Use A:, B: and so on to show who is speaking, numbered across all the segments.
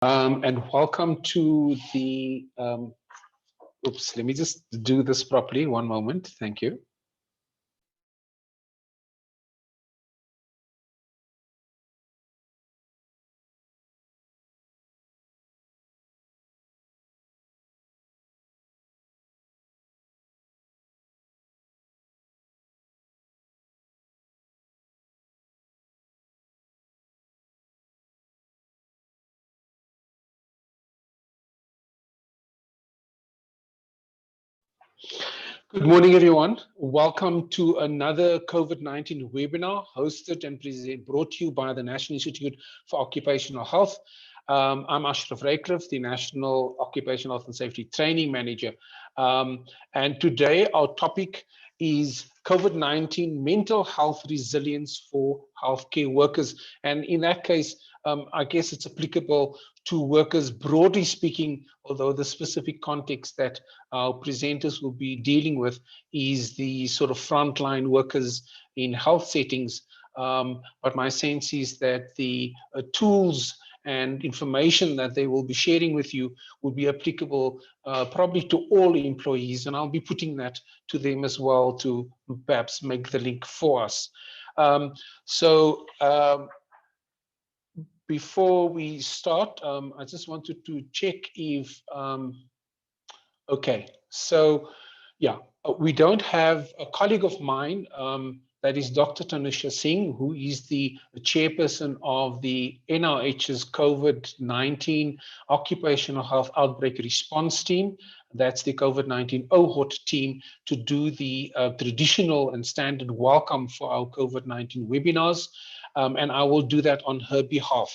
A: And welcome to the, oops, let me just do this properly. One moment. Thank you. Good morning, everyone. Welcome to another COVID-19 webinar hosted and brought to you by the National Institute for Occupational Health. I'm Ashraf Raycliffe, the National Occupational Health and Safety Training Manager. And today our topic is COVID-19 mental health resilience for healthcare workers. And in that case, I guess it's applicable to workers broadly speaking, although the specific context that our presenters will be dealing with is the sort of frontline workers in health settings. But my sense is that the tools and information that they will be sharing with you will be applicable probably to all employees, and I'll be putting that to them as well to perhaps make the link for us. Before we start, I just wanted to check if, okay, so yeah, we don't have a colleague of mine, that is Dr. Tanusha Singh, who is the chairperson of the NIH's COVID-19 Occupational Health Outbreak Response Team. That's the COVID-19 OHOT team to do the traditional and standard welcome for our COVID-19 webinars. And I will do that on her behalf.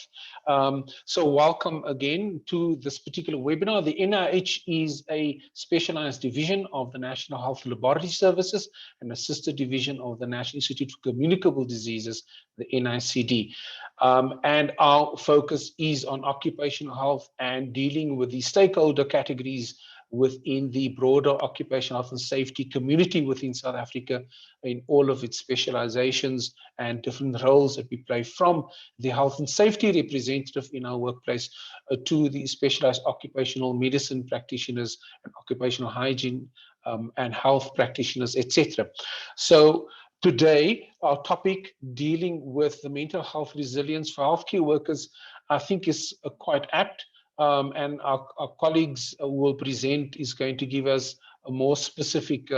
A: So welcome again to this particular webinar. The NIH is a specialized division of the National Health Laboratory Services and a sister division of the National Institute for Communicable Diseases, the NICD. And our focus is on occupational health and dealing with the stakeholder categories within the broader occupational health and safety community within South Africa in all of its specializations and different roles that we play, from the health and safety representative in our workplace to the specialized occupational medicine practitioners and occupational hygiene and health practitioners, etc. So today, our topic dealing with the mental health resilience for healthcare workers, I think is quite apt. And our colleagues will present is going to give us a more specific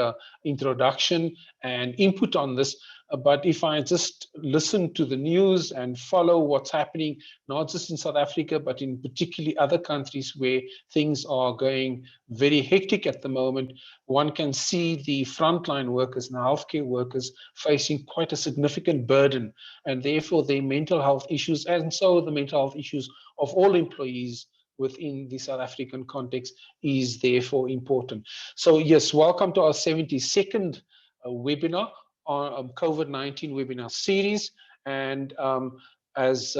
A: introduction and input on this. But if I just listen to the news and follow what's happening, not just in South Africa, but in particularly other countries where things are going very hectic at the moment, one can see the frontline workers and healthcare workers facing quite a significant burden, and therefore their mental health issues, and so the mental health issues of all employees within the South African context is therefore important. So yes, welcome to our 72nd webinar on COVID-19 webinar series. And as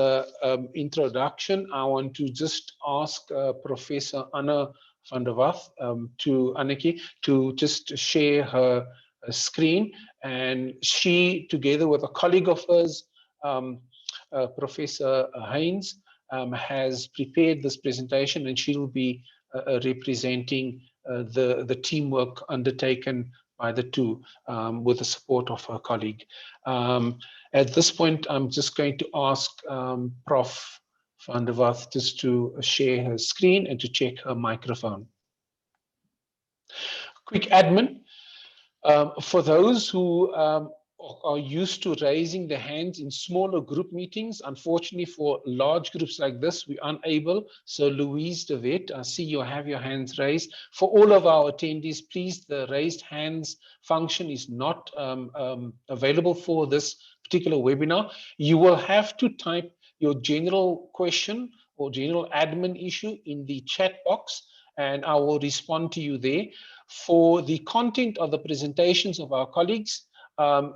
A: introduction, I want to just ask Professor Anna van der Wath Anneke to just share her screen, and she, together with a colleague of hers, Professor Haynes, has prepared this presentation, and she will be representing the teamwork undertaken by the two with the support of her colleague. At this point, I'm just going to ask Prof. van der Wath just to share her screen and to check her microphone. Quick admin. For those who are used to raising their hands in smaller group meetings, unfortunately for large groups like this, we're unable. So Louise de Wet, I see you have your hands raised. For all of our attendees, please, the raised hands function is not available for this particular webinar. You will have to type your general question or general admin issue in the chat box, and I will respond to you there. For the content of the presentations of our colleagues,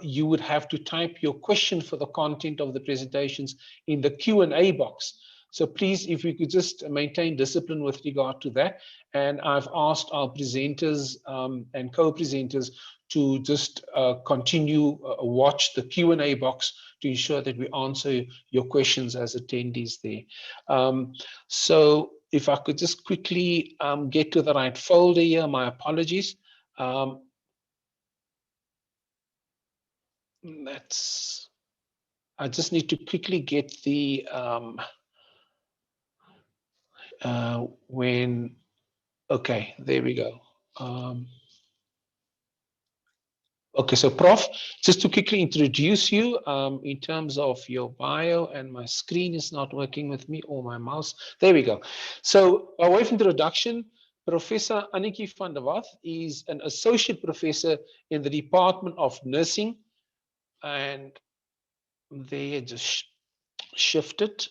A: you would have to type your question for the content of the presentations in the Q&A box. So please, if we could just maintain discipline with regard to that. And I've asked our presenters and co-presenters to just continue watch the Q&A box to ensure that we answer your questions as attendees there. So if I could just quickly get to the right folder here, my apologies. I just need to quickly get the okay, there we go. Okay, so Prof, just to quickly introduce you in terms of your bio, and my screen is not working with me, or my mouse. There we go. So by way of introduction, Professor Annetjie van der Walt is an associate professor in the Department of Nursing, and they just shifted.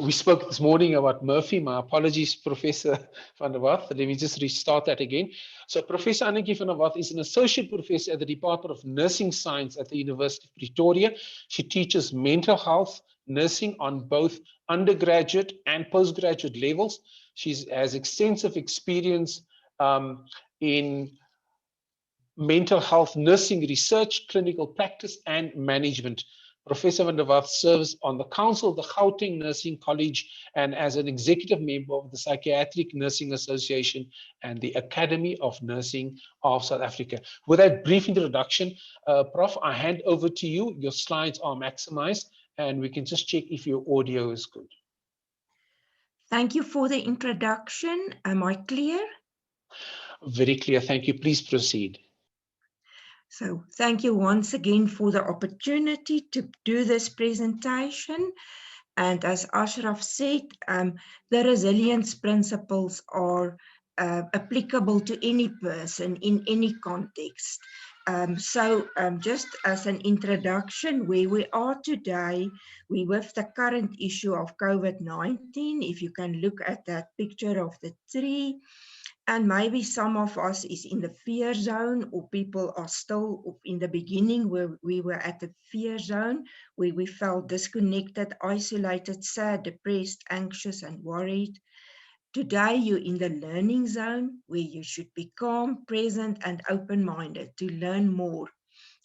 A: We spoke this morning about Murphy. My apologies, Professor van der Walt. Let me just restart that again. So Professor Annetjie van der Walt is an associate professor at the Department of Nursing Science at the University of Pretoria. She teaches mental health nursing on both undergraduate and postgraduate levels. She has extensive experience in mental health nursing research, clinical practice, and management. Professor van der Walt serves on the Council of the Gauteng Nursing College and as an executive member of the Psychiatric Nursing Association and the Academy of Nursing of South Africa. With that brief introduction, Prof, I hand over to you. Your slides are maximized, and we can just check if your audio is good.
B: Thank you for the introduction. Am I clear?
A: Very clear. Thank you. Please proceed.
B: So thank you once again for the opportunity to do this presentation. And as Ashraf said, the resilience principles are applicable to any person in any context. Just as an introduction, where we are today, we with the current issue of COVID-19. If you can look at that picture of the tree, and maybe some of us is in the fear zone, or people are still in the beginning where we were at the fear zone, where we felt disconnected, isolated, sad, depressed, anxious, and worried. Today, you're in the learning zone where you should be calm, present, and open-minded to learn more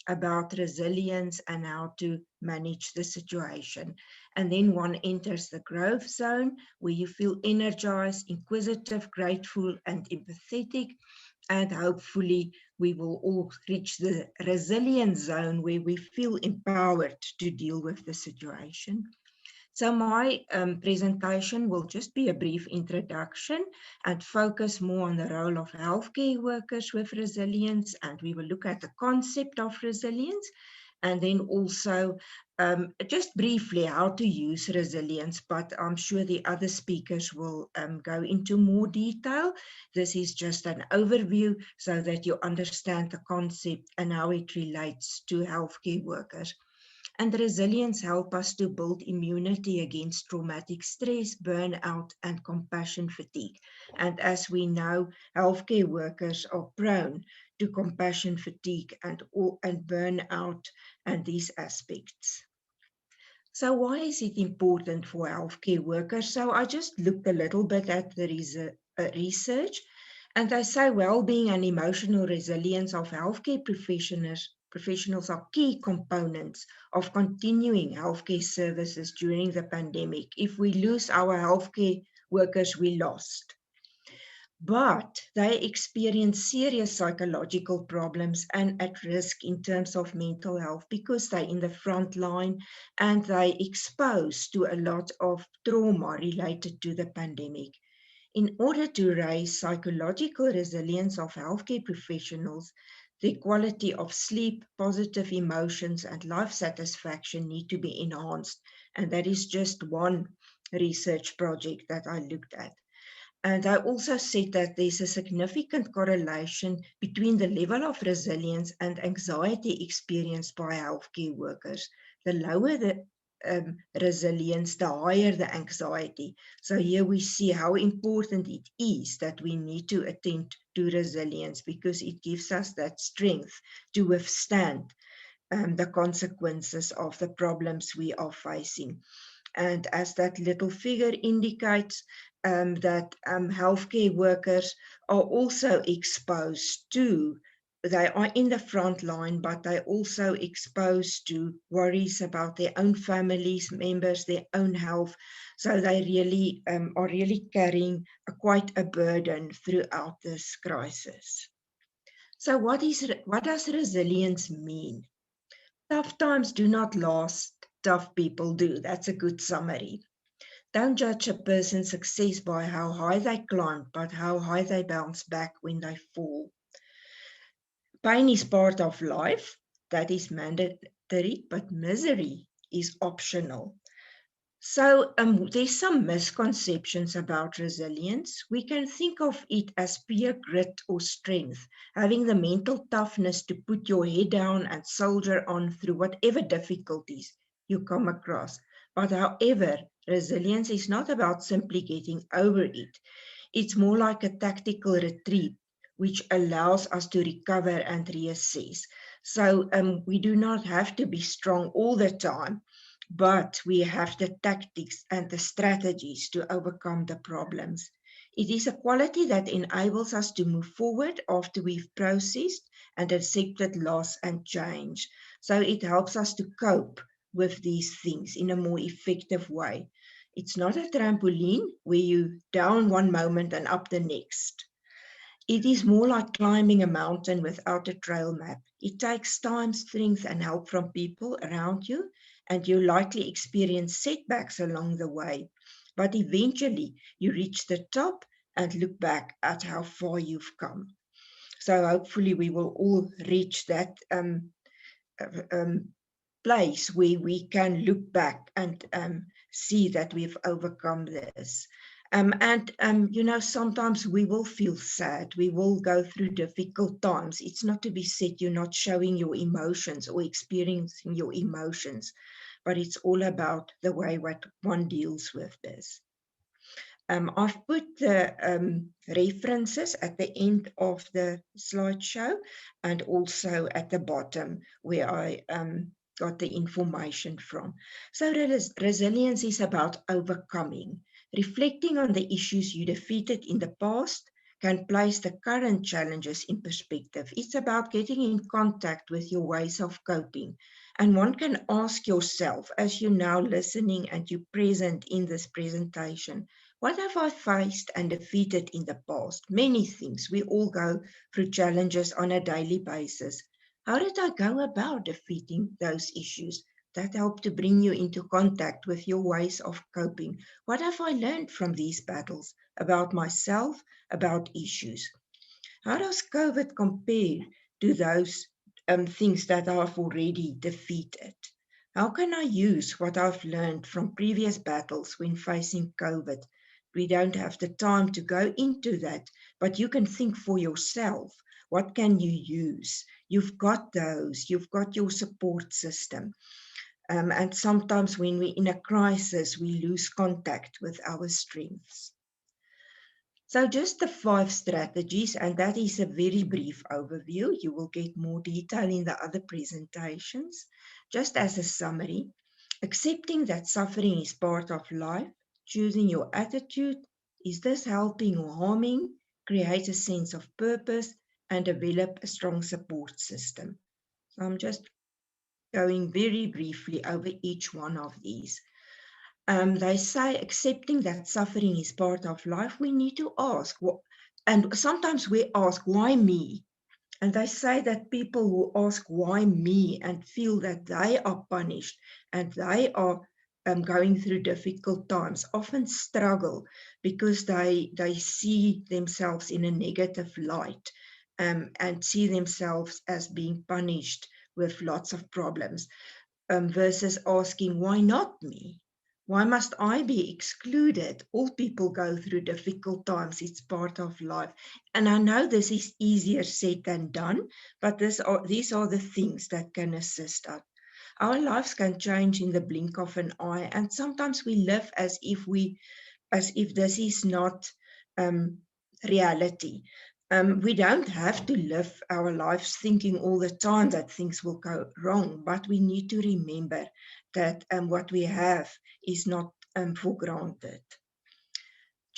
B: about resilience and how to manage the situation. And then one enters the growth zone where you feel energized, inquisitive, grateful, and empathetic. And hopefully we will all reach the resilience zone where we feel empowered to deal with the situation. So my presentation will just be a brief introduction and focus more on the role of healthcare workers with resilience, and we will look at the concept of resilience, and then also just briefly how to use resilience, but I'm sure the other speakers will go into more detail. This is just an overview so that you understand the concept and how it relates to healthcare workers. And resilience helps us to build immunity against traumatic stress, burnout, and compassion fatigue. And as we know, healthcare workers are prone to compassion fatigue and burnout and these aspects. So why is it important for healthcare workers? So I just looked a little bit at the research, and they say well-being and emotional resilience of healthcare professionals are key components of continuing healthcare services during the pandemic. If we lose our healthcare workers, we lost. But they experience serious psychological problems and at risk in terms of mental health because they're in the front line and they're exposed to a lot of trauma related to the pandemic. In order to raise psychological resilience of healthcare professionals, the quality of sleep, positive emotions, and life satisfaction need to be enhanced. And that is just one research project that I looked at. And I also said that there's a significant correlation between the level of resilience and anxiety experienced by healthcare workers. The lower the resilience, the higher the anxiety. So here we see how important it is that we need to attend to resilience because it gives us that strength to withstand the consequences of the problems we are facing. And as that little figure indicates, that healthcare workers are also exposed to they are in the front line, but they're also exposed to worries about their own families, members, their own health. So they really are really carrying quite a burden throughout this crisis. So what does resilience mean? Tough times do not last, tough people do. That's a good summary. Don't judge a person's success by how high they climb, but how high they bounce back when they fall. Pain is part of life, that is mandatory, but misery is optional. So there's some misconceptions about resilience. We can think of it as pure grit or strength, having the mental toughness to put your head down and soldier on through whatever difficulties you come across. But however, resilience is not about simply getting over it. It's more like a tactical retreat, which allows us to recover and reassess. So we do not have to be strong all the time, but we have the tactics and the strategies to overcome the problems. It is a quality that enables us to move forward after we've processed and accepted loss and change. So it helps us to cope with these things in a more effective way. It's not a trampoline where you down one moment and up the next. It is more like climbing a mountain without a trail map. It takes time, strength, and help from people around you, and you likely experience setbacks along the way. But eventually, you reach the top and look back at how far you've come. So hopefully, we will all reach that place where we can look back and see that we've overcome this. Sometimes we will feel sad. We will go through difficult times. It's not to be said you're not showing your emotions or experiencing your emotions, but it's all about the way what one deals with this. I've put the references at the end of the slideshow and also at the bottom where I got the information from. So resilience is about overcoming. Reflecting on the issues you defeated in the past can place the current challenges in perspective. It's about getting in contact with your ways of coping. And one can ask yourself, as you're now listening and you're present in this presentation, what have I faced and defeated in the past? Many things. We all go through challenges on a daily basis. How did I go about defeating those issues? That helped to bring you into contact with your ways of coping. What have I learned from these battles about myself, about issues? How does COVID compare to those things that I've already defeated? How can I use what I've learned from previous battles when facing COVID? We don't have the time to go into that, but you can think for yourself. What can you use? You've got those, you've got your support system. And sometimes when we're in a crisis, we lose contact with our strengths. So just the 5 strategies, and that is a very brief overview. You will get more detail in the other presentations. Just as a summary, accepting that suffering is part of life, choosing your attitude, is this helping or harming, create a sense of purpose, and develop a strong support system. So I'm just going very briefly over each one of these. They say accepting that suffering is part of life, we need to ask, and sometimes we ask, why me? And they say that people who ask, why me, and feel that they are punished and they are going through difficult times, often struggle because they see themselves in a negative light and see themselves as being punished with lots of problems, versus asking, why not me? Why must I be excluded? All people go through difficult times. It's part of life. And I know this is easier said than done, but these are the things that can assist us. Our lives can change in the blink of an eye, and sometimes we live as if this is not reality. We don't have to live our lives thinking all the time that things will go wrong, but we need to remember that what we have is not for granted.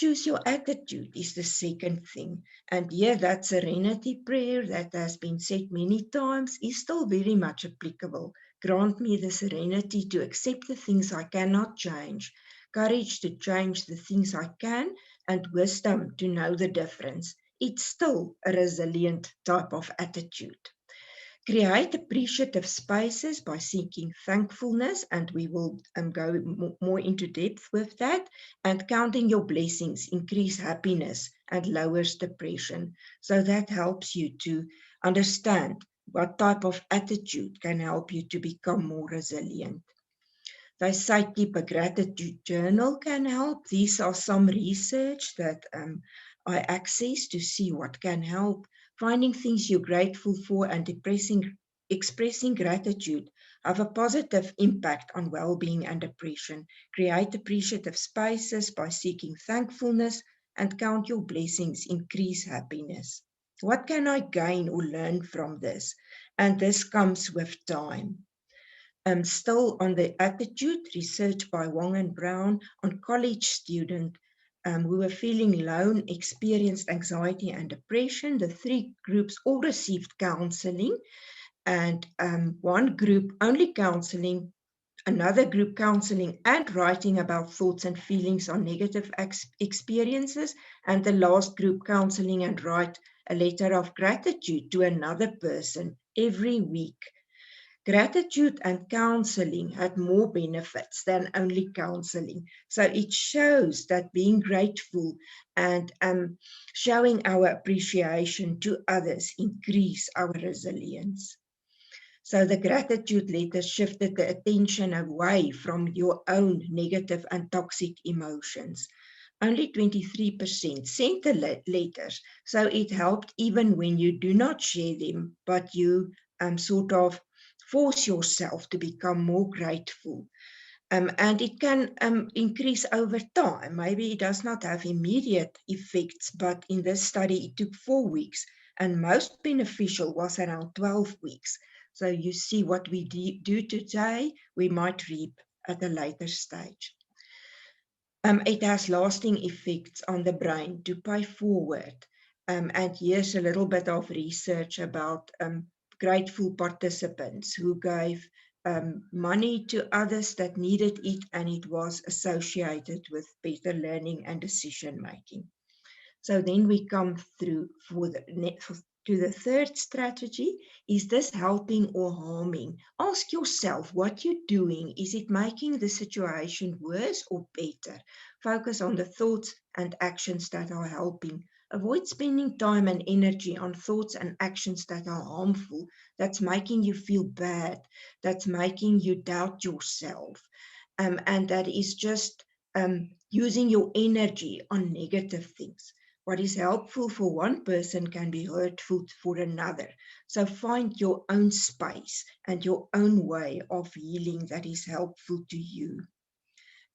B: Choose your attitude is the second thing. And yeah, that serenity prayer that has been said many times is still very much applicable. Grant me the serenity to accept the things I cannot change, courage to change the things I can, and wisdom to know the difference. It's still a resilient type of attitude. Create appreciative spaces by seeking thankfulness, and we will go more into depth with that. And counting your blessings increase happiness and lowers depression. So that helps you to understand what type of attitude can help you to become more resilient. They say keep a gratitude journal can help. These are some research that I access to see what can help. Finding things you're grateful for and expressing gratitude have a positive impact on well-being and depression. Create appreciative spaces by seeking thankfulness and count your blessings, increase happiness. What can I gain or learn from this? And this comes with time. Still on the attitude, research by Wong and Brown on college students who were feeling alone, experienced anxiety and depression. The three groups all received counseling, and one group only counseling, another group counseling and writing about thoughts and feelings on negative experiences, and the last group counseling and write a letter of gratitude to another person every week. Gratitude and counseling had more benefits than only counseling. So it shows that being grateful and showing our appreciation to others increase our resilience. So the gratitude letter shifted the attention away from your own negative and toxic emotions. Only 23% sent the letters, so it helped even when you do not share them, but you sort of force yourself to become more grateful. And it can increase over time. Maybe it does not have immediate effects, but in this study, it took 4 weeks, and most beneficial was around 12 weeks. So you see what we do today, we might reap at a later stage. It has lasting effects on the brain to pay forward. And here's a little bit of research about grateful participants who gave money to others that needed it, and it was associated with better learning and decision making. So then we come through to the third strategy. Is this helping or harming? Ask yourself what you're doing. Is it making the situation worse or better? Focus on the thoughts and actions that are helping. Avoid spending time and energy on thoughts and actions that are harmful, that's making you feel bad, that's making you doubt yourself, and that is just using your energy on negative things. What is helpful for one person can be hurtful for another. So find your own space and your own way of healing that is helpful to you.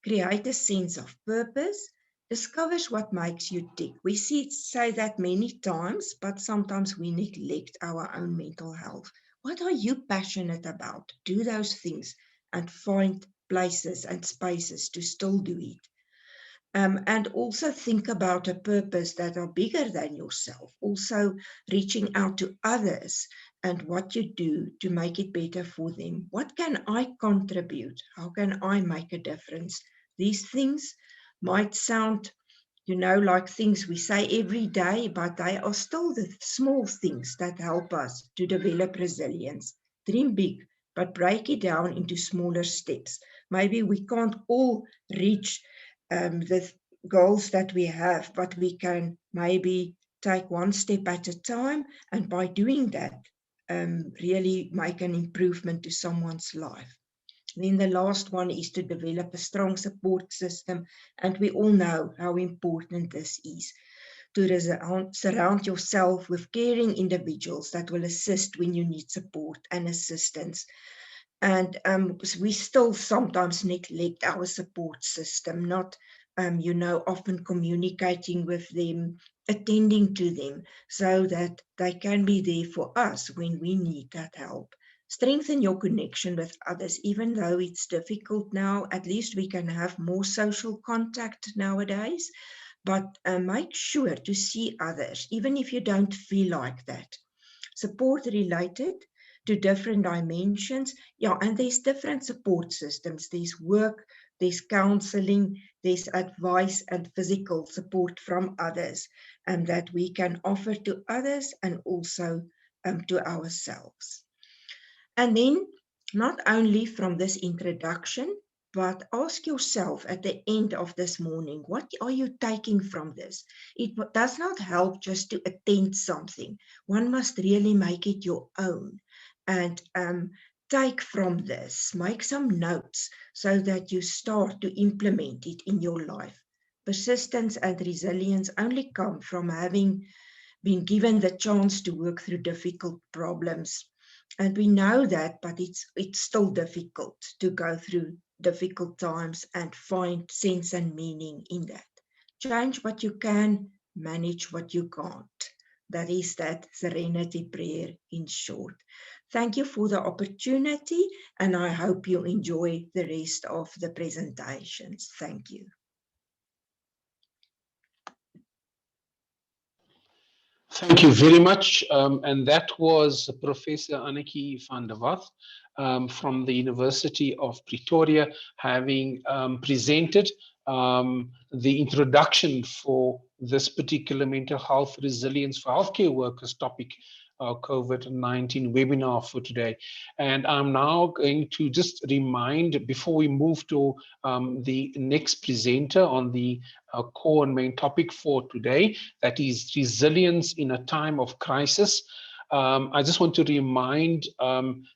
B: Create a sense of purpose. Discovers what makes you tick. We say that many times, but sometimes we neglect our own mental health. What are you passionate about? Do those things and find places and spaces to still do it. And also think about a purpose that are bigger than yourself. Also reaching out to others and what you do to make it better for them. What can I contribute? How can I make a difference? These things might sound, like things we say every day, but they are still the small things that help us to develop resilience. Dream big, but break it down into smaller steps. Maybe we can't all reach the goals that we have, but we can maybe take one step at a time, and by doing that, really make an improvement to someone's life. Then the last one is to develop a strong support system, and we all know how important this is. To surround yourself with caring individuals that will assist when you need support and assistance. And we still sometimes neglect our support system, not, often communicating with them, attending to them, so that they can be there for us when we need that help. Strengthen your connection with others, even though it's difficult now. At least we can have more social contact nowadays. but make sure to see others, even if you don't feel like that. Support related to different dimensions. Yeah, and there's different support systems. There's work, there's counseling, there's advice and physical support from others that we can offer to others and also to ourselves. And then not only from this introduction, but ask yourself at the end of this morning, what are you taking from this? It does not help just to attend something. One must really make it your own and take from this, make some notes so that you start to implement it in your life. Persistence and resilience only come from having been given the chance to work through difficult problems. And we know that, but it's still difficult to go through difficult times and find sense and meaning in that. Change what you can, manage what you can't. That is that serenity prayer in short. Thank you for the opportunity, and I hope you enjoy the rest of the presentations. Thank you.
A: Thank you very much. And that was Professor Annetjie van der Walt from the University of Pretoria, having presented the introduction for this particular mental health resilience for healthcare workers topic, COVID-19 webinar for today. And I'm now going to just remind, before we move to the next presenter on the core and main topic for today, that is resilience in a time of crisis. I just want to remind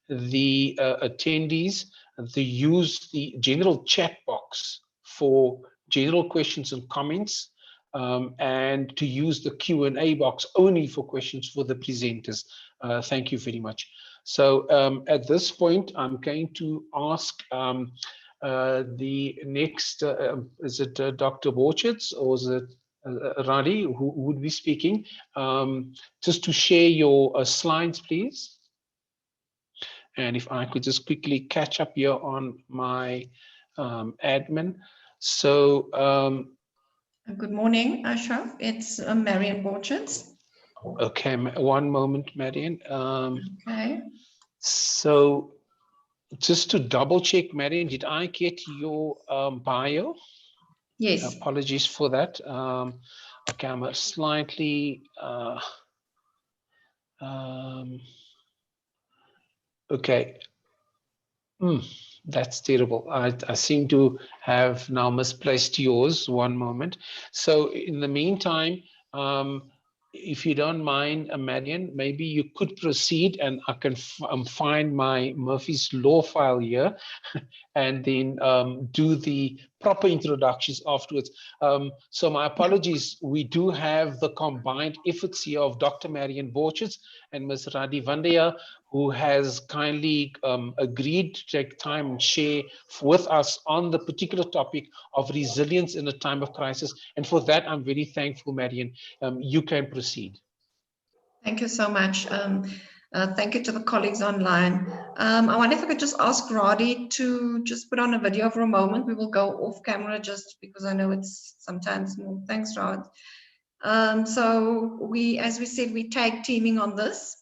A: the attendees to use the general chat box for general questions and comments, and to use the Q&A box only for questions for the presenters. Thank you very much. So at this point, I'm going to ask the next, is it Dr. Borcherds or is it Radi who would be speaking? Just to share your slides, please. And if I could just quickly catch up here on my admin. So
C: good morning, Ashraf. It's Marian Borcherds.
A: Okay, one moment, Marian.
C: Okay.
A: So just to double check, Marian, did I get your bio?
C: Yes.
A: Apologies for that. Okay, I'm slightly okay. That's terrible. I seem to have now misplaced yours. One moment. So in the meantime, if you don't mind, Marian, maybe you could proceed and I can find my Murphy's Law file here and then do the proper introductions afterwards. So my apologies, we do have the combined efforts here of Dr. Marian Borcherds and Ms. Radi Vandaya, who has kindly agreed to take time and share with us on the particular topic of resilience in a time of crisis. And for that, I'm very thankful, Marian. You can proceed.
C: Thank you so much. Thank you to the colleagues online. I wonder if I could just ask Radi to just put on a video for a moment. We will go off camera just because I know it's sometimes more. Thanks, Rod. So as we said, we tag teaming on this.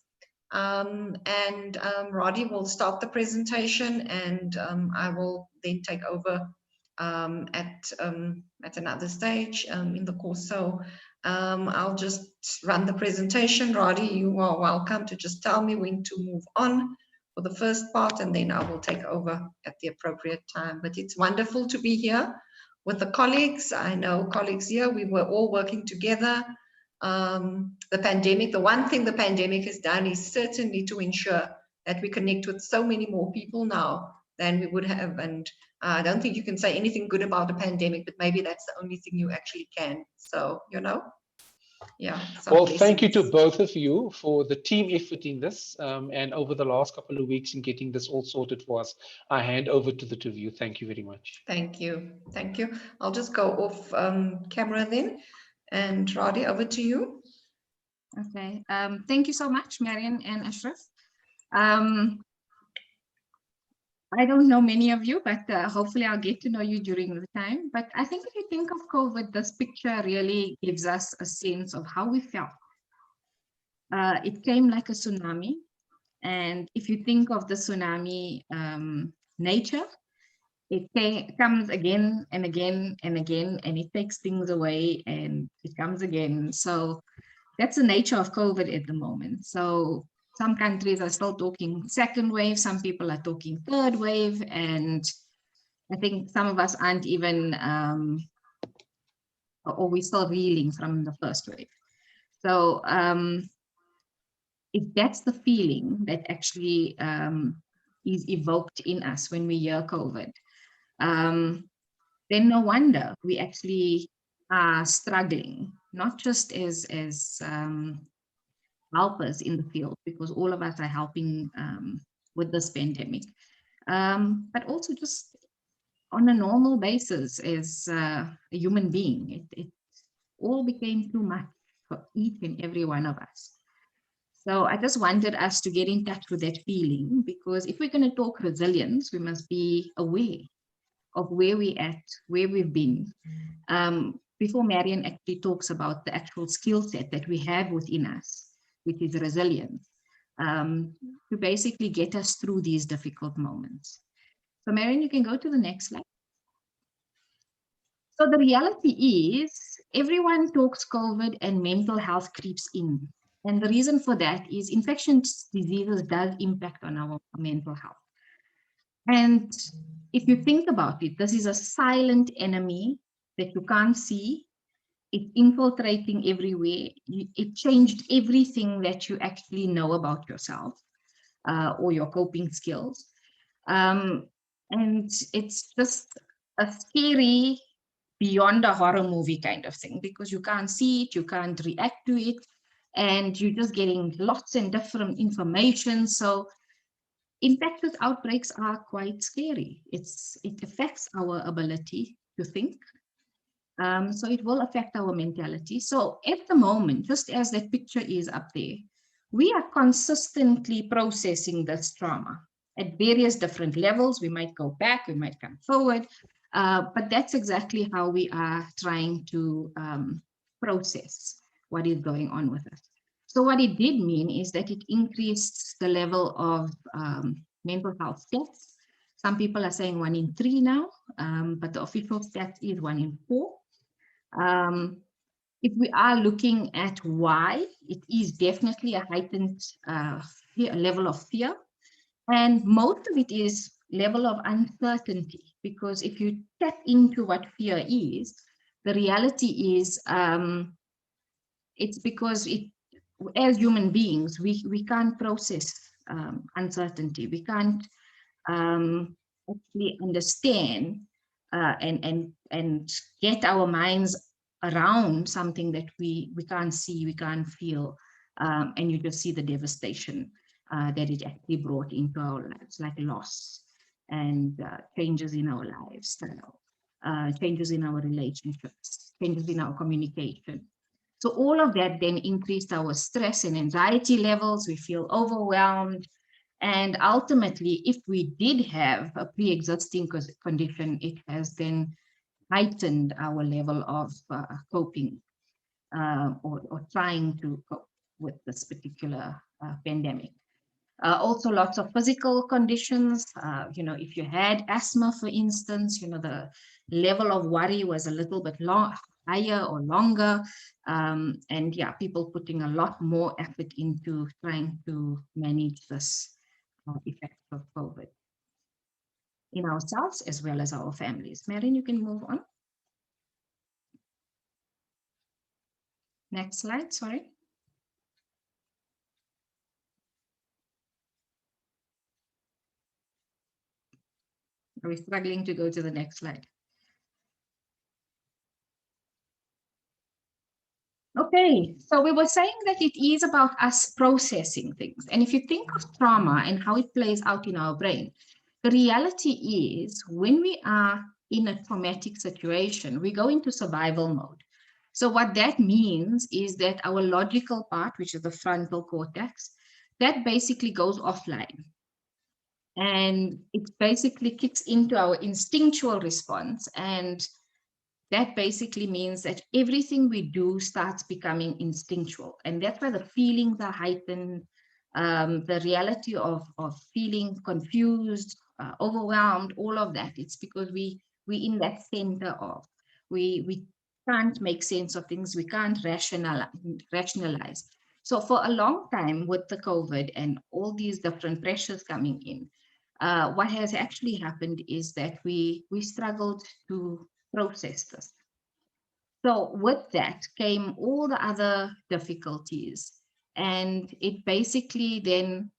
C: And Radi will start the presentation and I will then take over at another stage in the course. So I'll just run the presentation. Radi, you are welcome to just tell me when to move on for the first part, and then I will take over at the appropriate time. But it's wonderful to be here with the colleagues. I know colleagues here, we were all working together. The pandemic, the one thing the pandemic has done is certainly to ensure that we connect with so many more people now than we would have. And I don't think you can say anything good about the pandemic, but maybe that's the only thing you actually can. So, you know, yeah.
A: Well, thank you to both of you for the team effort in this and over the last couple of weeks in getting this all sorted for us. I hand over to the two of you. Thank you very much.
C: Thank you. Thank you. I'll just go off camera then. And Radi, over to you.
D: Okay. Thank you so much, Marian and Ashraf. I don't know many of you, but hopefully I'll get to know you during the time. But I think if you think of COVID, this picture really gives us a sense of how we felt. It came like a tsunami. And if you think of the tsunami nature, it comes again and again and again, and it takes things away and it comes again. So that's the nature of COVID at the moment. So some countries are still talking second wave, some people are talking third wave, and I think some of us aren't even, or we're still reeling from the first wave. So if that's the feeling that actually is evoked in us when we hear COVID, then no wonder we actually are struggling, not just as helpers in the field, because all of us are helping with this pandemic, but also just on a normal basis as a human being. It all became too much for each and every one of us. So I just wanted us to get in touch with that feeling, because if we're going to talk resilience, we must be aware of where we're at, where we've been. Before Marion actually talks about the actual skill set that we have within us, which is resilience, to basically get us through these difficult moments. So Marion, you can go to the next slide. So the reality is everyone talks COVID and mental health creeps in. And the reason for that is infectious diseases does impact on our mental health. And if you think about it, this is a silent enemy that you can't see. It's infiltrating everywhere. It changed everything that you actually know about yourself or your coping skills. And it's just a scary, beyond a horror movie kind of thing, because you can't see it, you can't react to it, and you're just getting lots and different information. So infectious outbreaks are quite scary. It affects our ability to think. So it will affect our mentality. So at the moment, just as that picture is up there, we are consistently processing this trauma at various different levels. We might go back, we might come forward, but that's exactly how we are trying to process what is going on with us. So what it did mean is that it increased the level of mental health stats. Some people are saying 1 in 3 now, but the official stat is 1 in 4. If we are looking at why, it is definitely a heightened level of fear. And most of it is level of uncertainty, because if you tap into what fear is, the reality is it's because as human beings, we can't process uncertainty. We can't actually understand and get our minds around something that we can't see, we can't feel, and you just see the devastation that it actually brought into our lives, like loss and changes in our lifestyle, changes in our relationships, changes in our communication. So all of that then increased our stress and anxiety levels. We feel overwhelmed. And ultimately, if we did have a pre-existing condition, it has then heightened our level of coping or trying to cope with this particular pandemic. Also lots of physical conditions. If you had asthma, for instance, the level of worry was a little bit higher or longer. And yeah, people putting a lot more effort into trying to manage this effect of COVID in ourselves as well as our families. Marion, you can move on. Next slide, sorry. Are we struggling to go to the next slide? Okay, so we were saying that it is about us processing things. And if you think of trauma and how it plays out in our brain, the reality is when we are in a traumatic situation, we go into survival mode. So what that means is that our logical part, which is the frontal cortex, that basically goes offline. And it basically kicks into our instinctual response. And that basically means that everything we do starts becoming instinctual. And that's why the feelings are heightened. The reality of feeling confused, overwhelmed, all of that. It's because we in that center of, we can't make sense of things. We can't rationalize. So for a long time with the COVID and all these different pressures coming in, what has actually happened is that we struggled to process this. So with that came all the other difficulties, and it basically then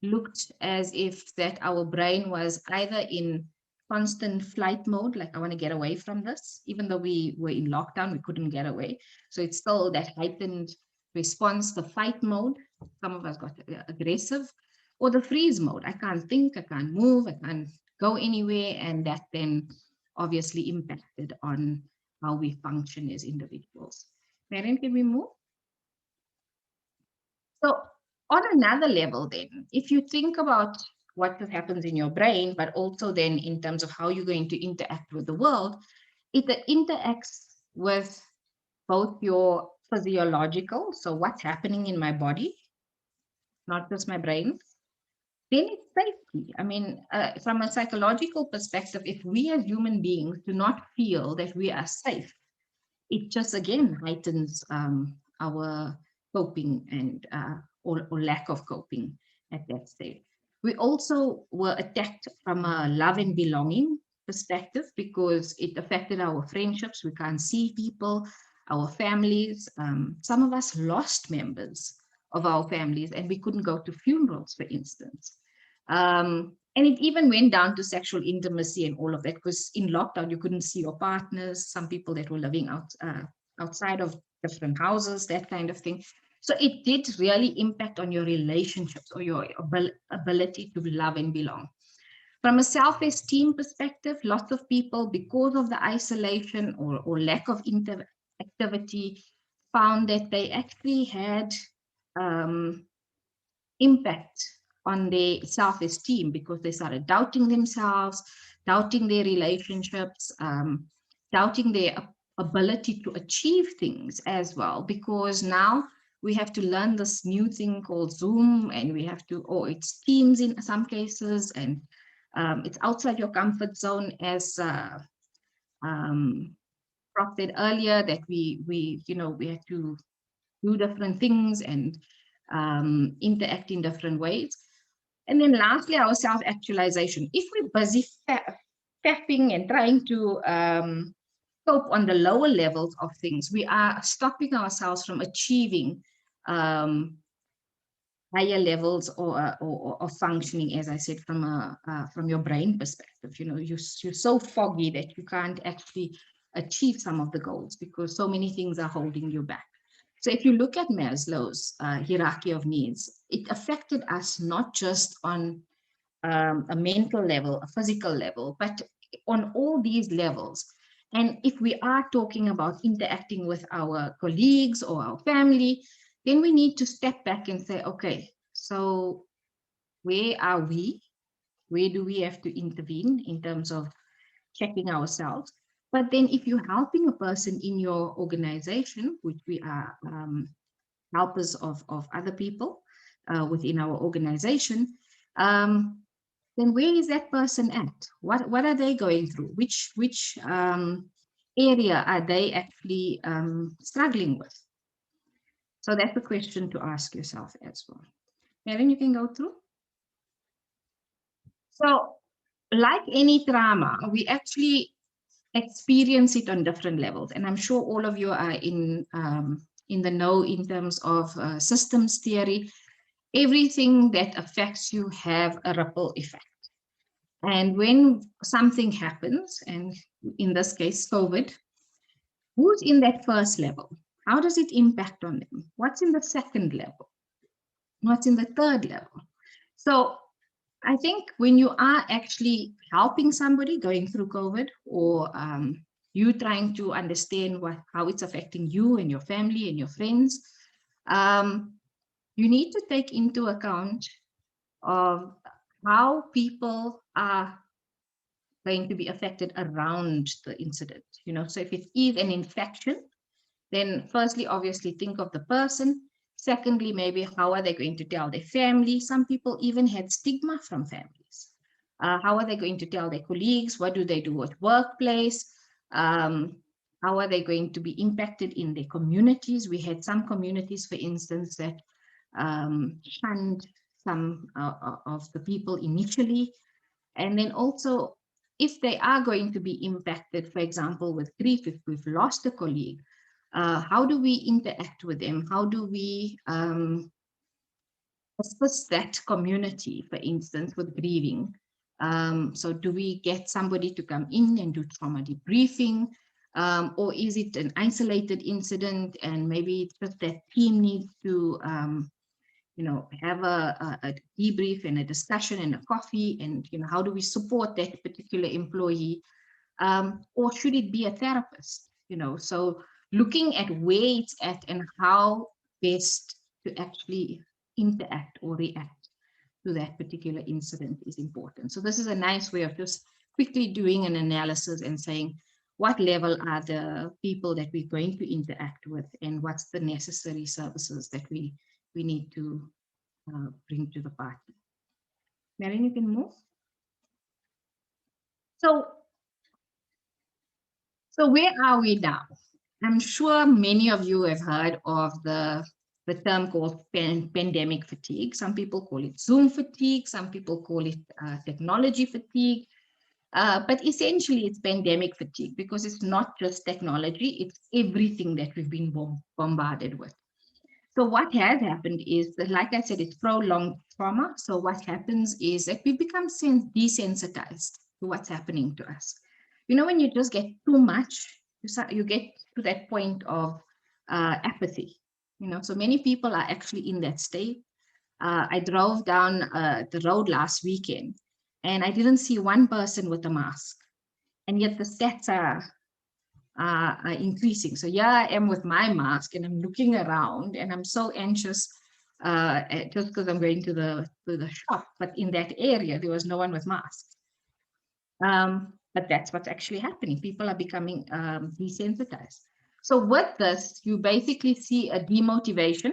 D: looked as if that our brain was either in constant flight mode, like I want to get away from this, even though we were in lockdown, we couldn't get away. So it's still that heightened response, the fight mode. Some of us got aggressive, or the freeze mode. I can't think, I can't move, I can't go anywhere. And that then obviously impacted on how we function as individuals. Marian, can we move? So on another level then, if you think about what happens in your brain, but also then in terms of how you're going to interact with the world, it interacts with both your physiological, so what's happening in my body, not just my brain. Then it's safety. I mean, from a psychological perspective, if we as human beings do not feel that we are safe, it just again heightens our coping and or lack of coping at that stage. We also were attacked from a love and belonging perspective because it affected our friendships. We can't see people, our families. Some of us lost members of our families and we couldn't go to funerals, for instance. And it even went down to sexual intimacy and all of that, because in lockdown, you couldn't see your partners, some people that were living outside of different houses, that kind of thing. So it did really impact on your relationships or your ability to love and belong. From a self-esteem perspective, lots of people, because of the isolation or lack of interactivity, found that they actually had impact on their self-esteem because they started doubting themselves, doubting their relationships, doubting their ability to achieve things as well, because now we have to learn this new thing called Zoom, and we have to, or it's Teams in some cases, and it's outside your comfort zone, as Prof said earlier, that we had to do different things and interact in different ways. And then lastly, our self-actualization. If we're busy fapping and trying to cope on the lower levels of things, we are stopping ourselves from achieving higher levels or functioning, as I said, from your brain perspective. You know, you're so foggy that you can't actually achieve some of the goals because so many things are holding you back. So if you look at Maslow's hierarchy of needs, it affected us not just on a mental level, a physical level, but on all these levels. And if we are talking about interacting with our colleagues or our family, then we need to step back and say, okay, so where are we? Where do we have to intervene in terms of checking ourselves? But then if you're helping a person in your organization, which we are helpers of other people within our organization, then where is that person at? What are they going through? Which area are they actually struggling with? So that's a question to ask yourself as well. Marian, you can go through. So like any trauma, we actually experience it on different levels. And I'm sure all of you are in the know in terms of systems theory. Everything that affects you have a ripple effect. And when something happens, and in this case, COVID, who's in that first level? How does it impact on them? What's in the second level? What's in the third level? So I think when you are actually helping somebody going through COVID, or you trying to understand how it's affecting you and your family and your friends, you need to take into account of how people are going to be affected around the incident. So if it is an infection, then firstly, obviously think of the person. Secondly, maybe how are they going to tell their family? Some people even had stigma from families. How are they going to tell their colleagues? What do they do at workplace? How are they going to be impacted in their communities? We had some communities, for instance, that shunned some of the people initially. And then also, if they are going to be impacted, for example, with grief, if we've lost a colleague, how do we interact with them? How do we assist that community, for instance, with grieving? So do we get somebody to come in and do trauma debriefing? Or is it an isolated incident and maybe it's just that team needs to have a debrief and a discussion and a coffee, and how do we support that particular employee? Or should it be a therapist? So looking at where it's at and how best to actually interact or react to that particular incident is important. So this is a nice way of just quickly doing an analysis and saying, what level are the people that we're going to interact with, and what's the necessary services that we need to bring to the party. Marion, you can move. So where are we now? I'm sure many of you have heard of the term called pandemic fatigue. Some people call it Zoom fatigue. Some people call it technology fatigue. But essentially, it's pandemic fatigue because it's not just technology. It's everything that we've been bombarded with. So what has happened is that, like I said, it's prolonged trauma. So what happens is that we become desensitized to what's happening to us. When you just get too much, you get to that point of apathy. So many people are actually in that state. I drove down the road last weekend, and I didn't see one person with a mask. And yet the stats are increasing. So I am with my mask and I'm looking around and I'm so anxious just because I'm going to the shop, but in that area there was no one with masks. But that's what's actually happening. People are becoming desensitized. So with this, you basically see a demotivation.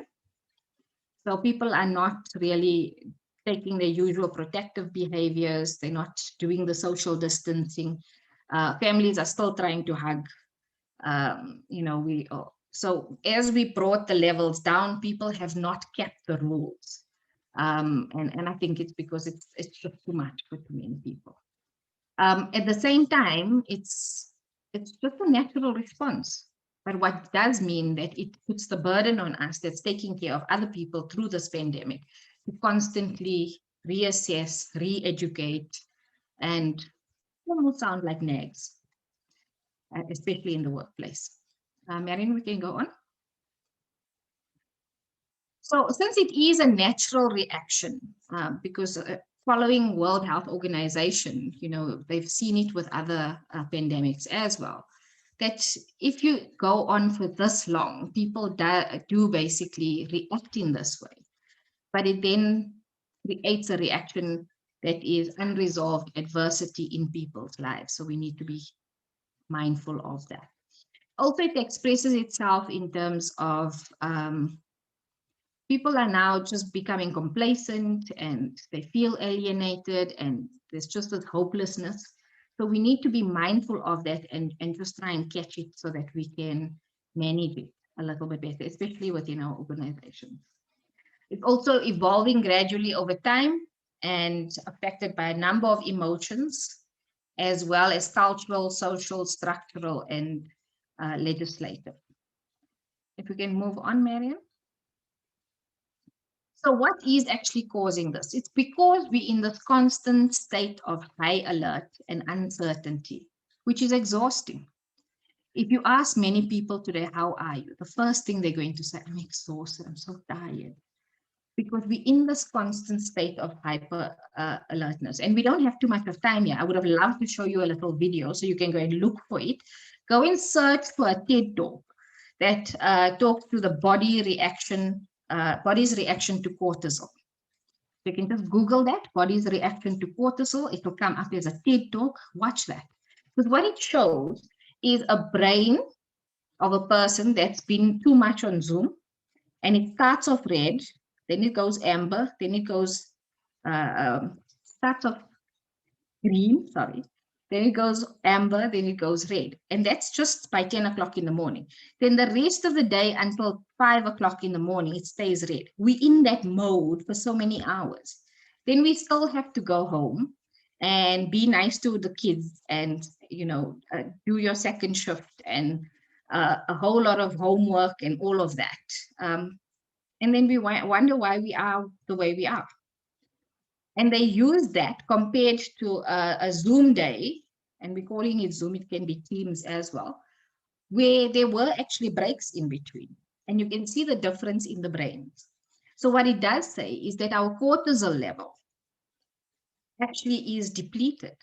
D: So people are not really taking their usual protective behaviors. They're not doing the social distancing. Families are still trying to hug. So as we brought the levels down, people have not kept the rules. And I think it's because it's just too much for too many people. At the same time, it's just a natural response. But what does mean that it puts the burden on us that's taking care of other people through this pandemic to constantly reassess, re-educate, and almost sound like nags, especially in the workplace. Marion, we can go on. So since it is a natural reaction, because following World Health Organization, they've seen it with other pandemics as well, that if you go on for this long, people do basically react in this way. But it then creates a reaction that is unresolved adversity in people's lives. So we need to be mindful of that. Also, it expresses itself in terms of people are now just becoming complacent and they feel alienated and there's just this hopelessness. So we need to be mindful of that and just try and catch it so that we can manage it a little bit better, especially within our organizations. It's also evolving gradually over time and affected by a number of emotions, as well as cultural, social, structural, and legislative. If we can move on, Mariam. So what is actually causing this? It's because we're in this constant state of high alert and uncertainty, which is exhausting. If you ask many people today, how are you? The first thing they're going to say, I'm exhausted, I'm so tired. Because we're in this constant state of hyper alertness. And we don't have too much of time here. I would have loved to show you a little video so you can go and look for it. Go and search for a TED Talk that talks to the body's reaction to cortisol. You can just Google that, body's reaction to cortisol. It will come up as a TED talk. Watch that. Because what it shows is a brain of a person that's been too much on Zoom, and it starts off red, then it goes amber, then it goes, starts off green, sorry, then it goes amber, then it goes red. And that's just by 10 o'clock in the morning. Then the rest of the day until 5 o'clock in the morning, it stays red. We're in that mode for so many hours. Then we still have to go home and be nice to the kids and, do your second shift and a whole lot of homework and all of that. And then we wonder why we are the way we are. And they use that compared to a Zoom day, and we're calling it Zoom, it can be Teams as well, where there were actually breaks in between. And you can see the difference in the brains. So what it does say is that our cortisol level actually is depleted.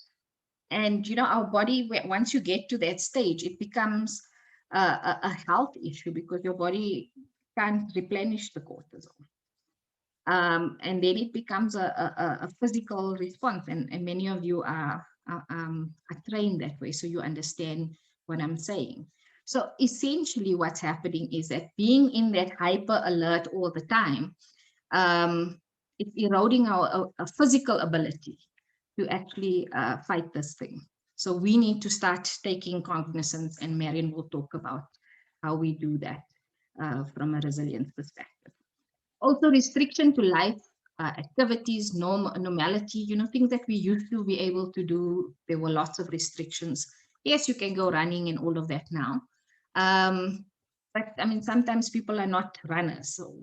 D: And, our body, once you get to that stage, it becomes a health issue because your body can't replenish the cortisol. And then it becomes a physical response. And many of you are trained that way, so you understand what I'm saying. So essentially what's happening is that being in that hyper alert all the time, it's eroding our physical ability to actually fight this thing. So we need to start taking cognizance, and Marion will talk about how we do that from a resilience perspective. Also, restriction to life activities, normality, things that we used to be able to do. There were lots of restrictions. Yes, you can go running and all of that now. But I mean, sometimes people are not runners, so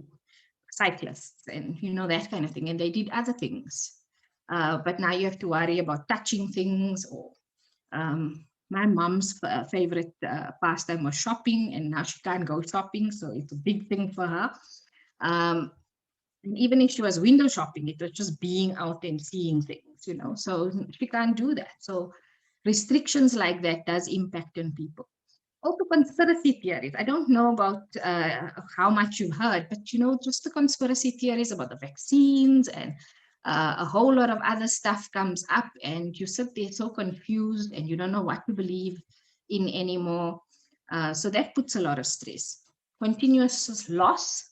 D: cyclists and, that kind of thing. And they did other things. But now you have to worry about touching things. Or my mom's favorite pastime was shopping, and now she can't go shopping. So it's a big thing for her. And even if she was window shopping, it was just being out and seeing things, so she can't do that. So restrictions like that does impact on people. Also conspiracy theories. I don't know about how much you've heard, but just the conspiracy theories about the vaccines and a whole lot of other stuff comes up, and you sit there so confused and you don't know what to believe in anymore. So that puts a lot of stress. Continuous loss.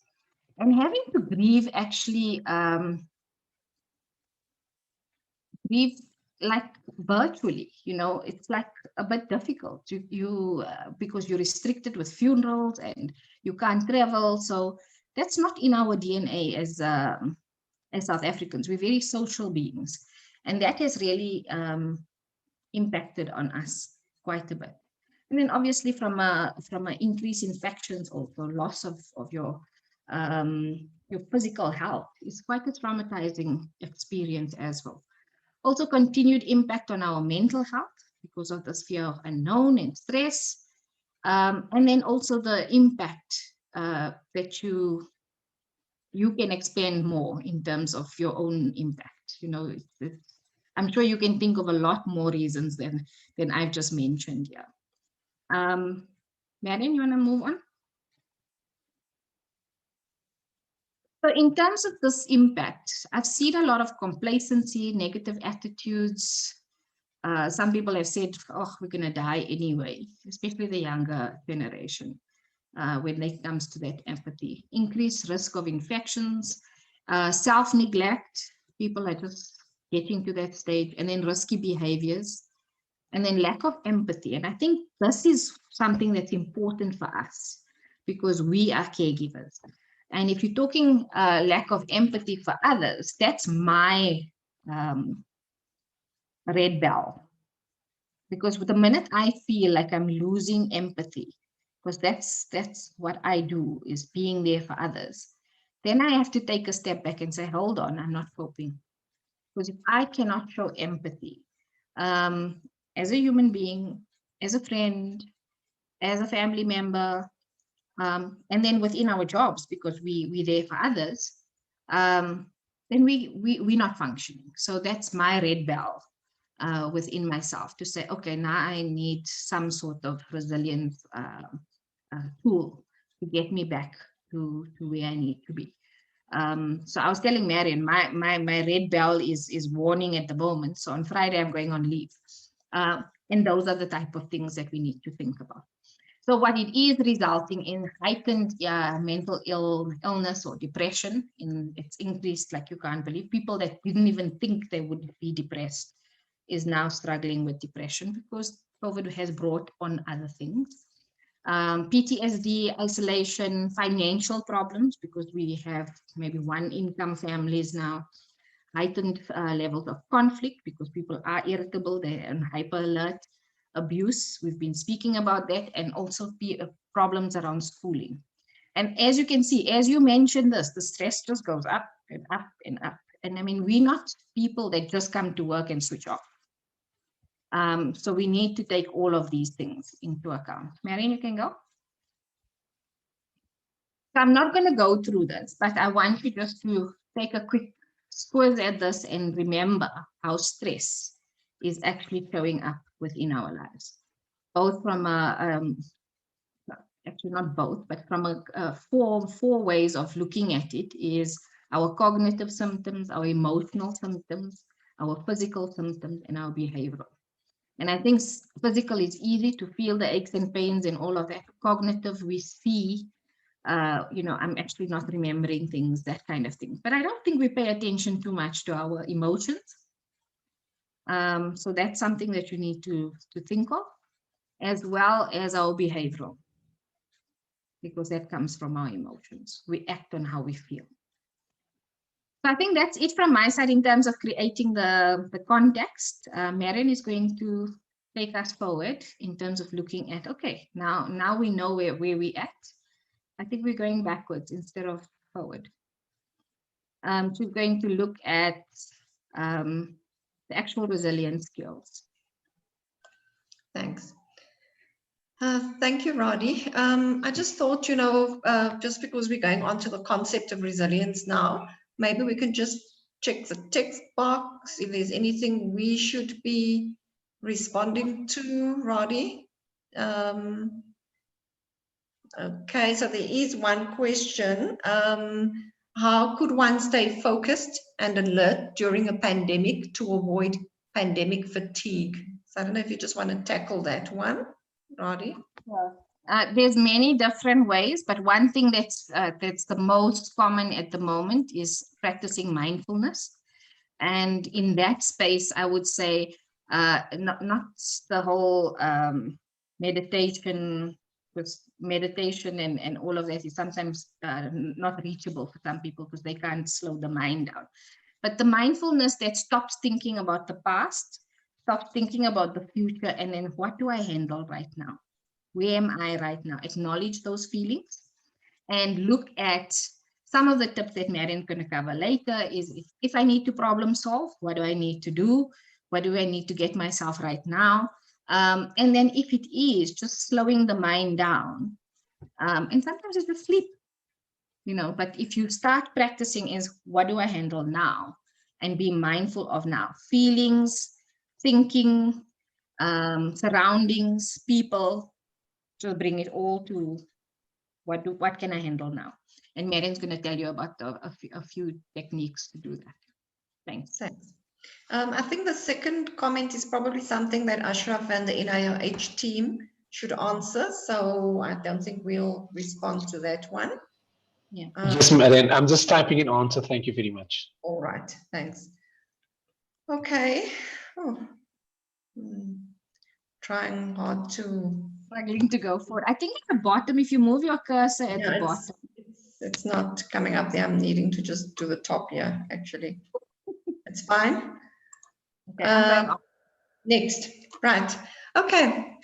D: And having to grieve, actually, grieve like virtually, it's like a bit difficult because you're restricted with funerals and you can't travel. So that's not in our DNA as South Africans. We're very social beings, and that has really impacted on us quite a bit. And then obviously from an increase in infections, also loss of your physical health is quite a traumatizing experience as well. Also continued impact on our mental health because of this fear of unknown and stress. And then also the impact that you can expand more in terms of your own impact. I'm sure you can think of a lot more reasons than I've just mentioned here. Marion, you want to move on? So in terms of this impact, I've seen a lot of complacency, negative attitudes. Some people have said, oh, we're going to die anyway, especially the younger generation, when it comes to that empathy. Increased risk of infections, self-neglect, people are just getting to that stage, and then risky behaviors, and then lack of empathy. And I think this is something that's important for us because we are caregivers. And if you're talking lack of empathy for others, that's my red bell. Because the minute I feel like I'm losing empathy, because that's what I do, is being there for others, then I have to take a step back and say, hold on, I'm not coping. Because if I cannot show empathy as a human being, as a friend, as a family member, and then within our jobs, because we're there for others, then we're not functioning. So that's my red bell within myself to say, okay, now I need some sort of resilience tool to get me back to where I need to be. So I was telling Marion, my red bell is warning at the moment. So on Friday, I'm going on leave. And those are the type of things that we need to think about. So what it is resulting in heightened mental illness or depression. It's increased like you can't believe. People that didn't even think they would be depressed is now struggling with depression because COVID has brought on other things. PTSD, isolation, financial problems, because we have maybe one income families now, heightened levels of conflict because people are irritable, they're on hyper alert, abuse, we've been speaking about that, and also problems around schooling. And as you can see, as you mentioned this, the stress just goes up and up and up. And I mean, we're not people that just come to work and switch off. So we need to take all of these things into account. Marion, you can go. So I'm not going to go through this, but I want you just to take a quick squiz at this and remember how stress is actually showing up within our lives. Both from actually not both, but from four ways of looking at it is our cognitive symptoms, our emotional symptoms, our physical symptoms, and our behavioral. And I think physical is easy to feel the aches and pains and all of that. Cognitive, we see, I'm actually not remembering things, that kind of thing. But I don't think we pay attention too much to our emotions. So that's something that you need to think of, as well as our behavioral, because that comes from our emotions. We act on how we feel. So I think that's it from my side in terms of creating the context. Marion is going to take us forward in terms of looking at, okay, now we know where we at. I think we're going backwards instead of forward. So we're going to look at the actual resilience skills.
C: Thanks. Thank you, Roddy. I just thought, just because we're going on to the concept of resilience now, maybe we can just check the text box if there's anything we should be responding to, Roddy. Okay, so there is one question. How could one stay focused and alert during a pandemic to avoid pandemic fatigue? So I don't know if you just want to tackle that one, Roddy.
D: There's many different ways, but one thing that's the most common at the moment is practicing mindfulness. And in that space, I would say not the whole meditation, because meditation and all of that is sometimes not reachable for some people because they can't slow the mind down. But the mindfulness that stops thinking about the past, stops thinking about the future, and then what do I handle right now? Where am I right now? Acknowledge those feelings and look at some of the tips that Marion's going to cover later is if I need to problem solve, what do I need to do? What do I need to get myself right now? And then if it is just slowing the mind down, and sometimes it's just sleep, but if you start practicing is what do I handle now and be mindful of now, feelings, thinking, surroundings, people, to bring it all to what can I handle now? And Marion's going to tell you about a few techniques to do that. Thanks.
C: Thanks. I think the second comment is probably something that Ashraf and the NIOH team should answer. So I don't think we'll respond to that one.
D: Yeah.
A: Yes, Marion, I'm just typing in answer. Thank you very much.
C: All right, thanks. Okay. Trying hard to...
D: Struggling to go forward. I think at the bottom, if you move your cursor at the bottom.
C: It's not coming up there. I'm needing to just do the top here, actually. It's fine.
D: Okay,
C: next, right. Okay.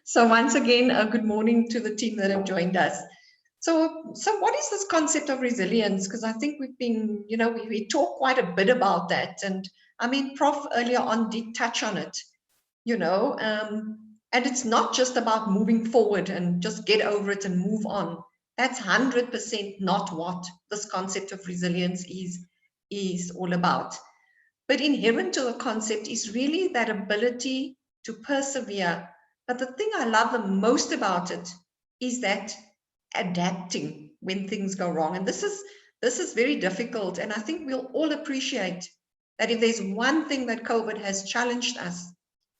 C: So once again, good morning to the team that have joined us. So what is this concept of resilience? Because I think we've been, we talk quite a bit about that. And I mean, Prof earlier on did touch on it, and it's not just about moving forward and just get over it and move on. That's 100% not what this concept of resilience is all about. But inherent to the concept is really that ability to persevere. But the thing I love the most about it is that adapting when things go wrong. And this is this is very difficult. And I think we'll all appreciate that if there's one thing that COVID has challenged us,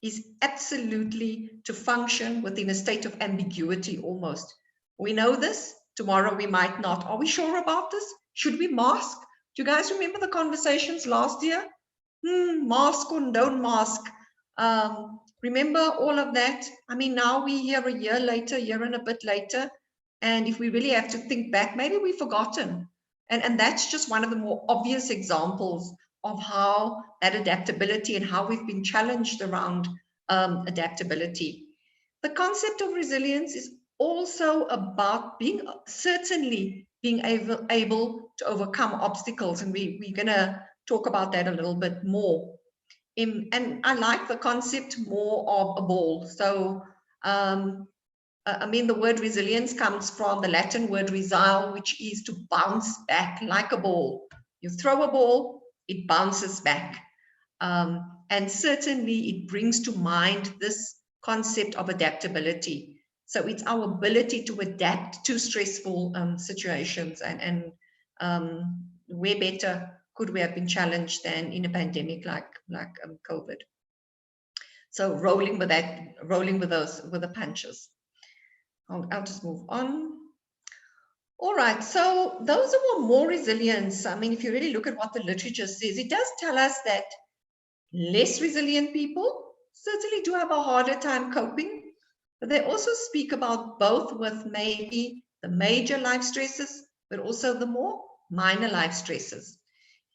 C: is absolutely to function within a state of ambiguity almost. We know this, tomorrow we might not. Are we sure about this? Should we mask? Do you guys remember the conversations last year? Mask or don't mask? Remember all of that? I mean, now we're here a year later, year and a bit later, and if we really have to think back, maybe we've forgotten. And that's just one of the more obvious examples of how that adaptability and how we've been challenged around adaptability. The concept of resilience is also about certainly being able to overcome obstacles, and we're going to talk about that a little bit more. And I like the concept more of a ball. So, I mean, the word resilience comes from the Latin word resile, which is to bounce back like a ball. You throw a ball, it bounces back. And certainly it brings to mind this concept of adaptability. So it's our ability to adapt to stressful situations, and where better could we have been challenged than in a pandemic like COVID. So rolling with the punches. I'll just move on. All right, so those who are more resilience, I mean, if you really look at what the literature says, it does tell us that less resilient people certainly do have a harder time coping, but they also speak about both with maybe the major life stresses, but also the more minor life stresses.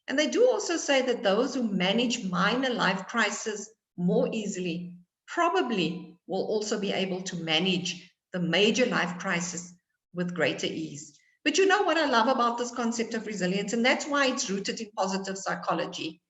C: And they do also say that those who manage minor life crises more easily probably will also be able to manage the major life crisis with greater ease. But you know what I love about this concept of resilience, and that's why it's rooted in positive psychology.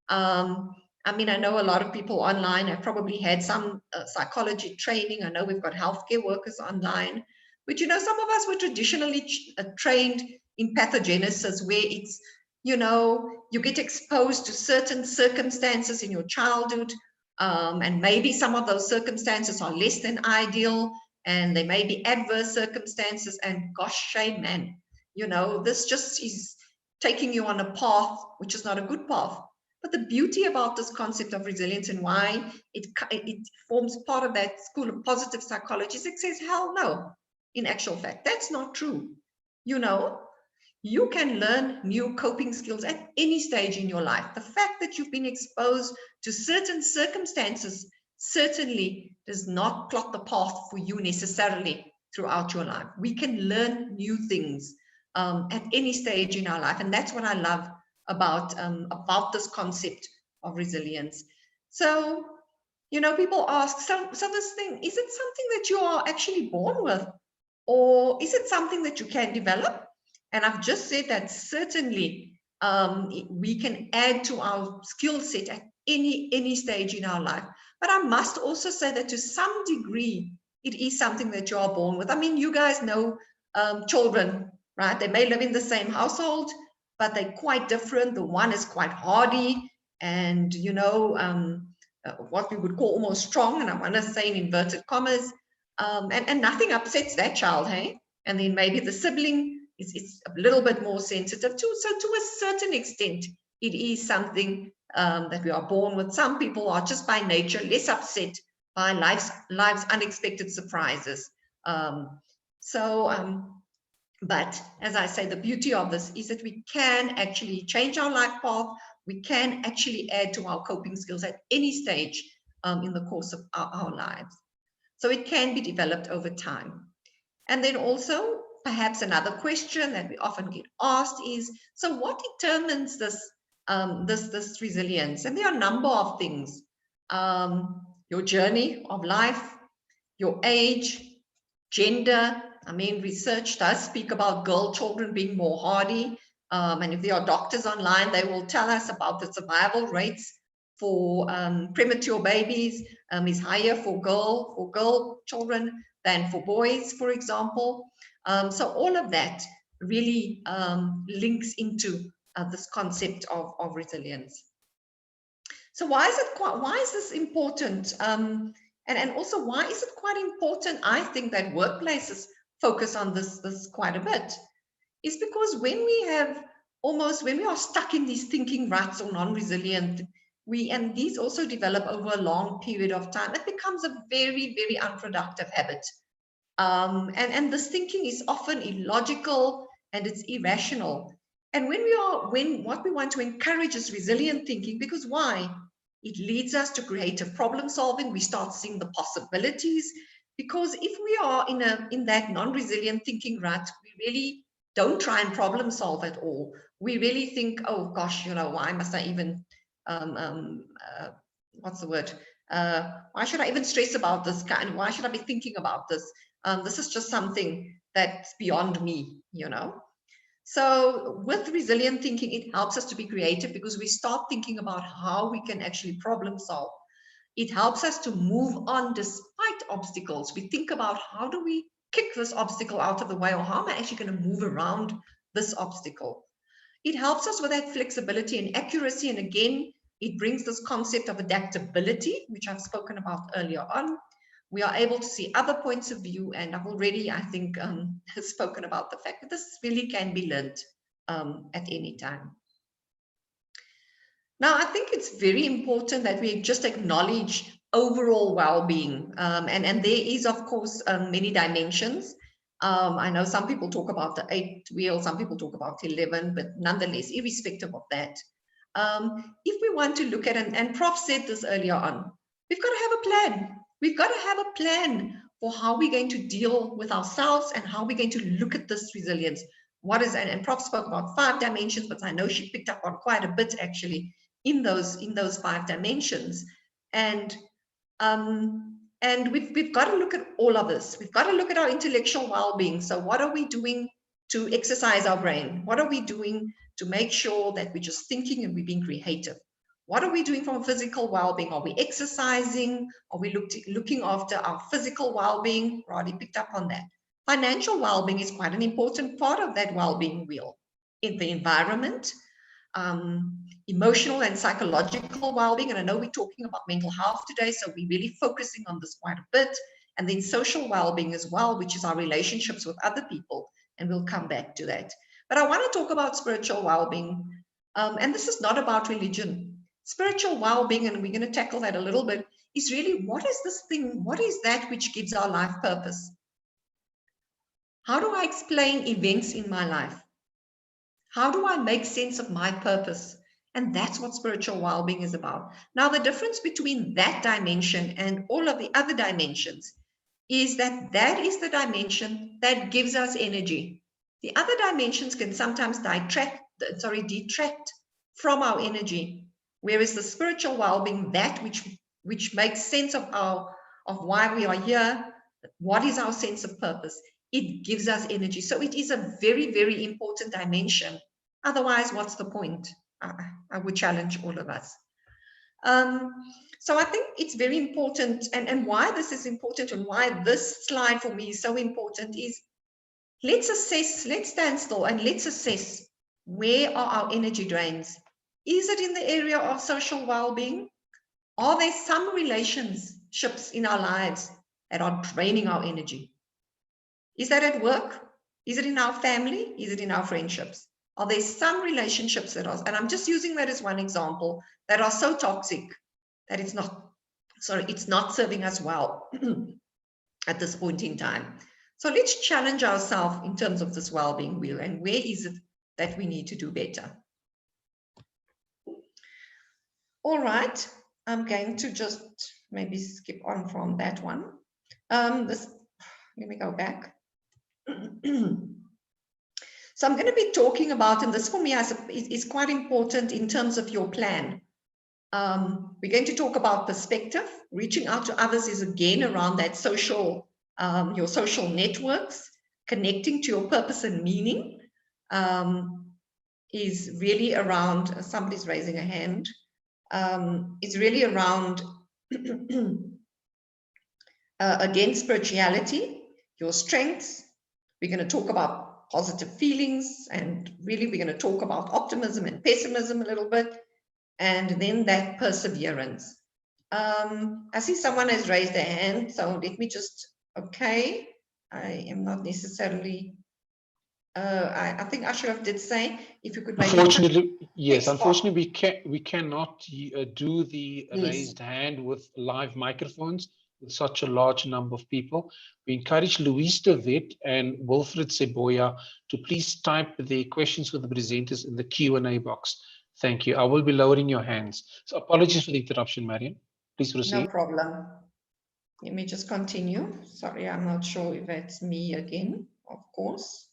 C: I mean, I know a lot of people online have probably had some psychology training. I know we've got healthcare workers online, but you know, some of us were traditionally trained in pathogenesis, where it's, you know, you get exposed to certain circumstances in your childhood, and maybe some of those circumstances are less than ideal, and they may be adverse circumstances, and gosh, shame, man, you know, this just is taking you on a path which is not a good path. But the beauty about this concept of resilience, and why it forms part of that school of positive psychology, is it says, hell no, in actual fact, that's not true. You know, you can learn new coping skills at any stage in your life. The fact that you've been exposed to certain circumstances certainly does not plot the path for you necessarily throughout your life. We can learn new things at any stage in our life. And that's what I love about this concept of resilience. So, you know, people ask, so this thing, is it something that you are actually born with? Or is it something that you can develop? And I've just said that certainly we can add to our skill set at any stage in our life. But I must also say that to some degree, it is something that you are born with. I mean, you guys know children, right? They may live in the same household, but they're quite different. The one is quite hardy and, you know, what we would call almost strong, and I want to say in inverted commas, and nothing upsets that child, hey? And then maybe the sibling is a little bit more sensitive too. So to a certain extent, it is something that we are born with. Some people are just by nature less upset by life's unexpected surprises. But as I say, the beauty of this is that we can actually change our life path. We can actually add to our coping skills at any stage in the course of our lives. So it can be developed over time. And then also, perhaps another question that we often get asked is, so what determines this resilience? And there are a number of things. Your journey of life, your age, gender. I mean, research does speak about girl children being more hardy. And if there are doctors online, they will tell us about the survival rates for premature babies is higher for girl children than for boys, for example. So all of that really links into this concept of resilience. So why is this important? And also, why is it quite important, I think, that workplaces focus on this quite a bit? is because when we are stuck in these thinking ruts or non-resilient, and these also develop over a long period of time, it becomes a very, very unproductive habit. And this thinking is often illogical and it's irrational. And what we want to encourage is resilient thinking, because why? It leads us to creative problem solving. We start seeing the possibilities, because if we are in that non-resilient thinking rut, we really don't try and problem solve at all. We really think, oh gosh, why must I even, what's the word? Why should I even stress about this kind? Why should I be thinking about this? This is just something that's beyond me, So with resilient thinking, it helps us to be creative, because we start thinking about how we can actually problem solve. It helps us to move on despite obstacles. We think about, how do we kick this obstacle out of the way, or how am I actually going to move around this obstacle? It helps us with that flexibility and accuracy. And again, it brings this concept of adaptability, which I've spoken about earlier on. We are able to see other points of view, and I've already, I think, spoken about the fact that this really can be learned at any time. Now, I think it's very important that we just acknowledge overall well-being, and there is, of course, many dimensions. I know some people talk about the 8 wheel, some people talk about 11, but nonetheless, irrespective of that, if we want to look at, and Prof said this earlier on, we've got to have a plan. We've got to have a plan for how we're going to deal with ourselves and how we're going to look at this resilience. What is, and Prof spoke about 5 dimensions, but I know she picked up on quite a bit actually in those 5 dimensions. And we've got to look at all of this. We've got to look at our intellectual well-being. So what are we doing to exercise our brain? What are we doing to make sure that we're just thinking and we're being creative? What are we doing from a physical well-being? Are we exercising? Are we looking after our physical well-being? Roddy picked up on that. Financial well-being is quite an important part of that well-being wheel. In the environment, emotional and psychological well-being, and I know we're talking about mental health today, so we're really focusing on this quite a bit. And then social well-being as well, which is our relationships with other people, and we'll come back to that. But I want to talk about spiritual well-being, and this is not about religion. Spiritual well-being, and we're going to tackle that a little bit, is really, what is this thing? What is that which gives our life purpose? How do I explain events in my life? How do I make sense of my purpose? And that's what spiritual well-being is about. Now, the difference between that dimension and all of the other dimensions is that that is the dimension that gives us energy. The other dimensions can sometimes detract from our energy, whereas the spiritual well-being, that which makes sense of why we are here, what is our sense of purpose, it gives us energy. So it is a very, very important dimension. Otherwise, what's the point? I would challenge all of us. So I think it's very important, and why this is important and why this slide for me is so important is, let's stand still and let's assess, where are our energy drains? Is it in the area of social well-being? Are there some relationships in our lives that are draining our energy? Is that at work? Is it in our family? Is it in our friendships? Are there some relationships that are, and I'm just using that as one example, that are so toxic that it's not serving us well at this point in time? So let's challenge ourselves in terms of this well-being wheel, and where is it that we need to do better? All right, I'm going to just maybe skip on from that one. Let me go back. So I'm going to be talking about, and this for me is quite important in terms of your plan. We're going to talk about perspective. Reaching out to others is again around that social, your social networks. Connecting to your purpose and meaning is really around, somebody's raising a hand, is really around, again, spirituality, your strengths. We're going to talk about positive feelings, and really we're going to talk about optimism and pessimism a little bit, and then that perseverance. I see someone has raised their hand, so let me just, okay, I am not necessarily I think Ashraf did say, if you could maybe.
A: Unfortunately, yes.
C: Next part.
A: Unfortunately, we cannot do the
C: Yes.
A: raised hand with live microphones with such a large number of people. We encourage Luis de Wet and Wilfred Seboya to please type the questions for the presenters in the Q&A box. Thank you. I will be lowering your hands. So apologies for the interruption, Mariam. Please proceed.
C: No problem. Let me just continue. Sorry, I'm not sure if it's me again, of course.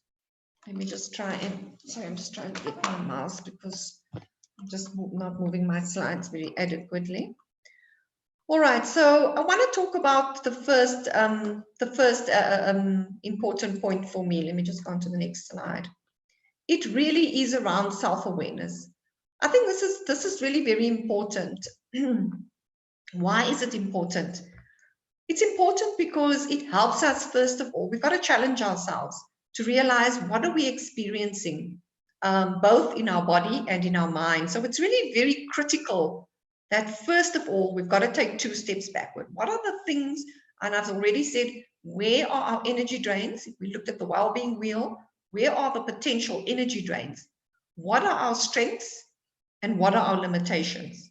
C: Let me just try and, sorry, I'm just trying to get my mouse because I'm just not moving my slides very adequately. All right, so I want to talk about the first important point for me. Let me just go on to the next slide. It really is around self-awareness. I think this is really very important. Why is it important? It's important because it helps us, first of all, we've got to challenge ourselves to realize what are we experiencing, both in our body and in our mind. So it's really very critical that, first of all, we've got to take 2 steps backward. What are the things, and I've already said, where are our energy drains? If we looked at the well-being wheel, where are the potential energy drains? What are our strengths and what are our limitations?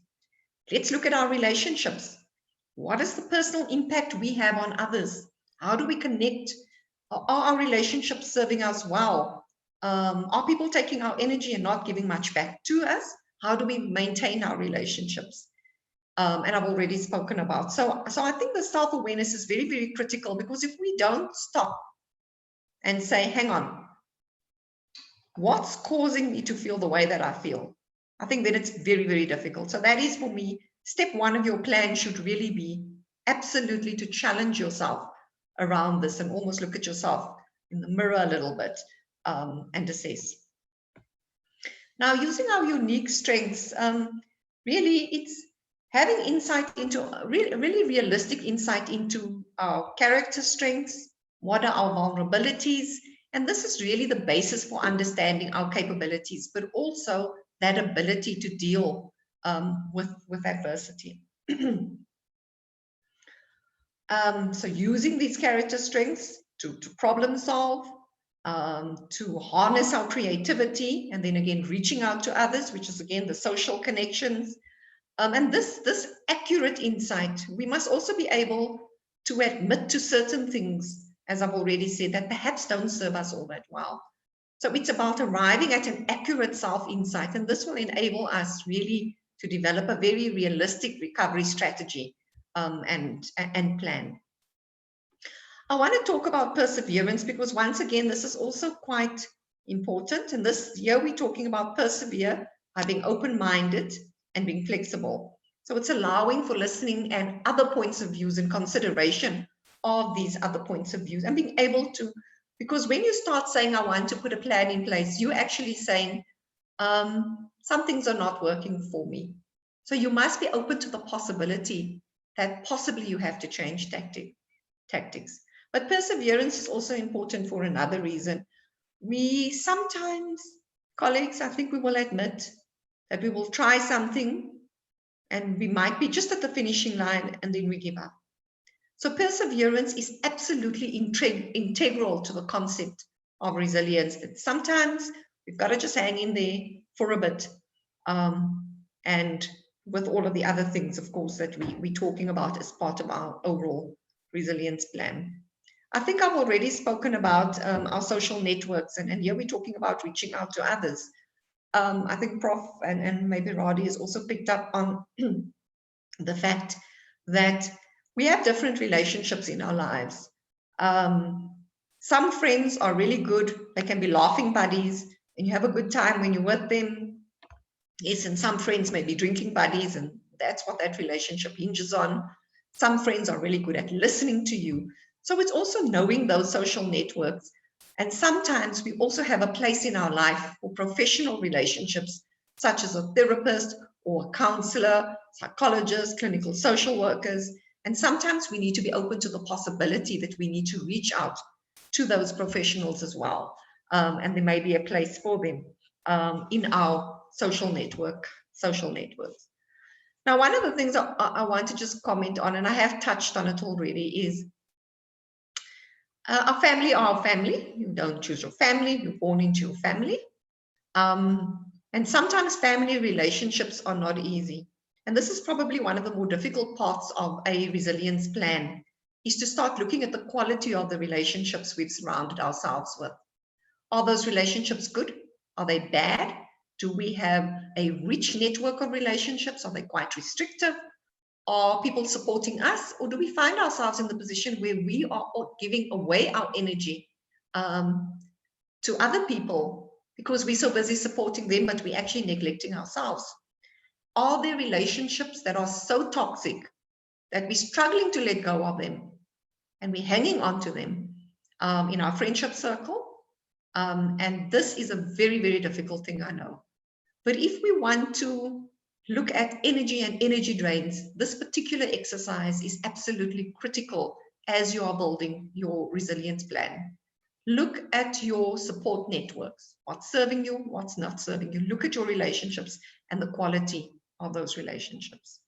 C: Let's look at our relationships. What is the personal impact we have on others? How do we connect? Are our relationships serving us well? Are people taking our energy and not giving much back to us? How do we maintain our relationships? And I've already spoken about. So I think the self-awareness is very, very critical, because if we don't stop and say, hang on, what's causing me to feel the way that I feel? I think that it's very, very difficult. So that is, for me, step 1 of your plan should really be absolutely to challenge yourself around this and almost look at yourself in the mirror a little bit and assess. Now, using our unique strengths, really it's having insight into, really realistic insight into our character strengths, what are our vulnerabilities, and this is really the basis for understanding our capabilities, but also that ability to deal with adversity. So using these character strengths to problem solve, to harness our creativity, and then again reaching out to others, which is again the social connections. And this accurate insight, we must also be able to admit to certain things, as I've already said, that perhaps don't serve us all that well. So it's about arriving at an accurate self-insight, and this will enable us really to develop a very realistic recovery strategy and plan. I want to talk about perseverance, because once again, this is also quite important. And this year we're talking about persevere by being open-minded and being flexible. So it's allowing for listening and other points of views and consideration of these other points of views, and being able to, because when you start saying, I want to put a plan in place, you're actually saying, some things are not working for me. So you must be open to the possibility that possibly you have to change tactics. But perseverance is also important for another reason. We sometimes, colleagues, I think we will admit that we will try something and we might be just at the finishing line and then we give up. So perseverance is absolutely integral to the concept of resilience. That sometimes we've got to just hang in there for a bit. And with all of the other things, of course, that we're talking about as part of our overall resilience plan. I think I've already spoken about our social networks, and here we're talking about reaching out to others. I think Prof and maybe Radi has also picked up on the fact that we have different relationships in our lives. Some friends are really good. They can be laughing buddies and you have a good time when you're with them. Yes, and some friends may be drinking buddies, and that's what that relationship hinges on. Some friends are really good at listening to you. So it's also knowing those social networks. And sometimes we also have a place in our life for professional relationships, such as a therapist or a counselor, psychologists, clinical social workers. And sometimes we need to be open to the possibility that we need to reach out to those professionals as well. And there may be a place for them in our social networks. Now, one of the things I want to just comment on, and I have touched on it already, is Our family are our family. You don't choose your family, you're born into your family. And sometimes family relationships are not easy. And this is probably one of the more difficult parts of a resilience plan, is to start looking at the quality of the relationships we've surrounded ourselves with. Are those relationships good? Are they bad? Do we have a rich network of relationships? Are they quite restrictive? Are people supporting us? Or do we find ourselves in the position where we are giving away our energy to other people because we're so busy supporting them, but we're actually neglecting ourselves? Are there relationships that are so toxic that we're struggling to let go of them and we're hanging on to them in our friendship circle? And this is a very, very difficult thing, I know. But if we want to look at energy and energy drains, this particular exercise is absolutely critical as you are building your resilience plan. Look at your support networks, what's serving you, what's not serving you. Look at your relationships and the quality of those relationships.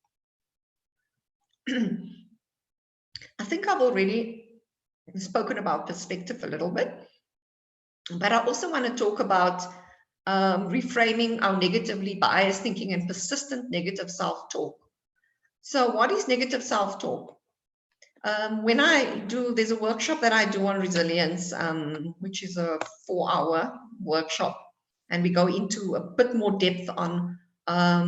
C: I think I've already spoken about perspective a little bit, but I also want to talk about reframing our negatively biased thinking and persistent negative self-talk. So what is negative self-talk? When I do, there's a workshop that I do on resilience, which is a 4-hour workshop. And we go into a bit more depth on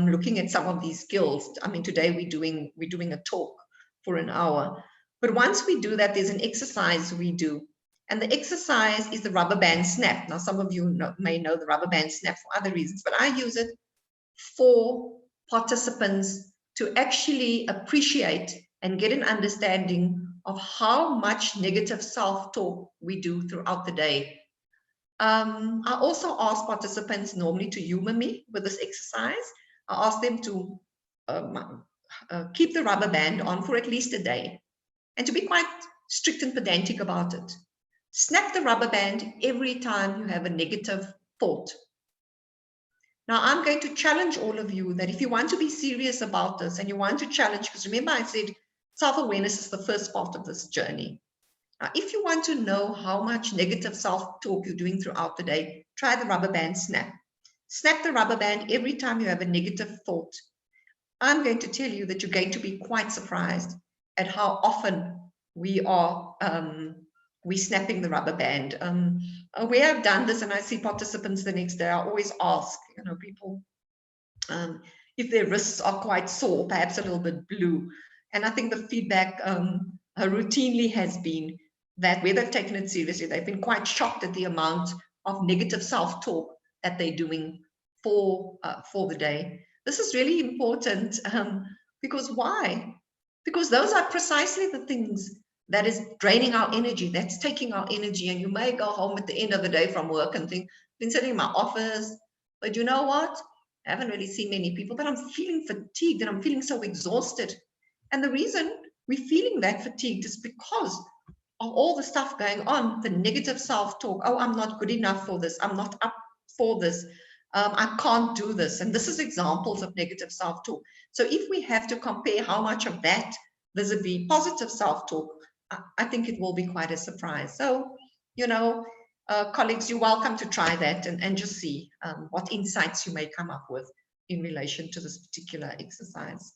C: looking at some of these skills. I mean, today we're doing a talk for an hour. But once we do that, there's an exercise we do. And the exercise is the rubber band snap. Now, some of you may know the rubber band snap for other reasons, but I use it for participants to actually appreciate and get an understanding of how much negative self-talk we do throughout the day. I also ask participants normally to humor me with this exercise. I ask them to keep the rubber band on for at least a day and to be quite strict and pedantic about it. Snap the rubber band every time you have a negative thought. Now, I'm going to challenge all of you that if you want to be serious about this and you want to challenge, because remember I said self-awareness is the first part of this journey. Now, if you want to know how much negative self-talk you're doing throughout the day, try the rubber band snap. Snap the rubber band every time you have a negative thought. I'm going to tell you that you're going to be quite surprised at how often we're snapping the rubber band. Where I've done this and I see participants the next day, I always ask, people if their wrists are quite sore, perhaps a little bit blue. And I think the feedback routinely has been that where they've taken it seriously, they've been quite shocked at the amount of negative self-talk that they're doing for the day. This is really important because why? Because those are precisely the things that is draining our energy, that's taking our energy. And you may go home at the end of the day from work and think, I've been sitting in my office, but you know what? I haven't really seen many people, but I'm feeling fatigued and I'm feeling so exhausted. And the reason we're feeling that fatigued is because of all the stuff going on, the negative self-talk. Oh, I'm not good enough for this. I'm not up for this. I can't do this. And this is examples of negative self-talk. So if we have to compare how much of that vis-a-vis positive self-talk, I think it will be quite a surprise. So, colleagues, you're welcome to try that and just see what insights you may come up with in relation to this particular exercise.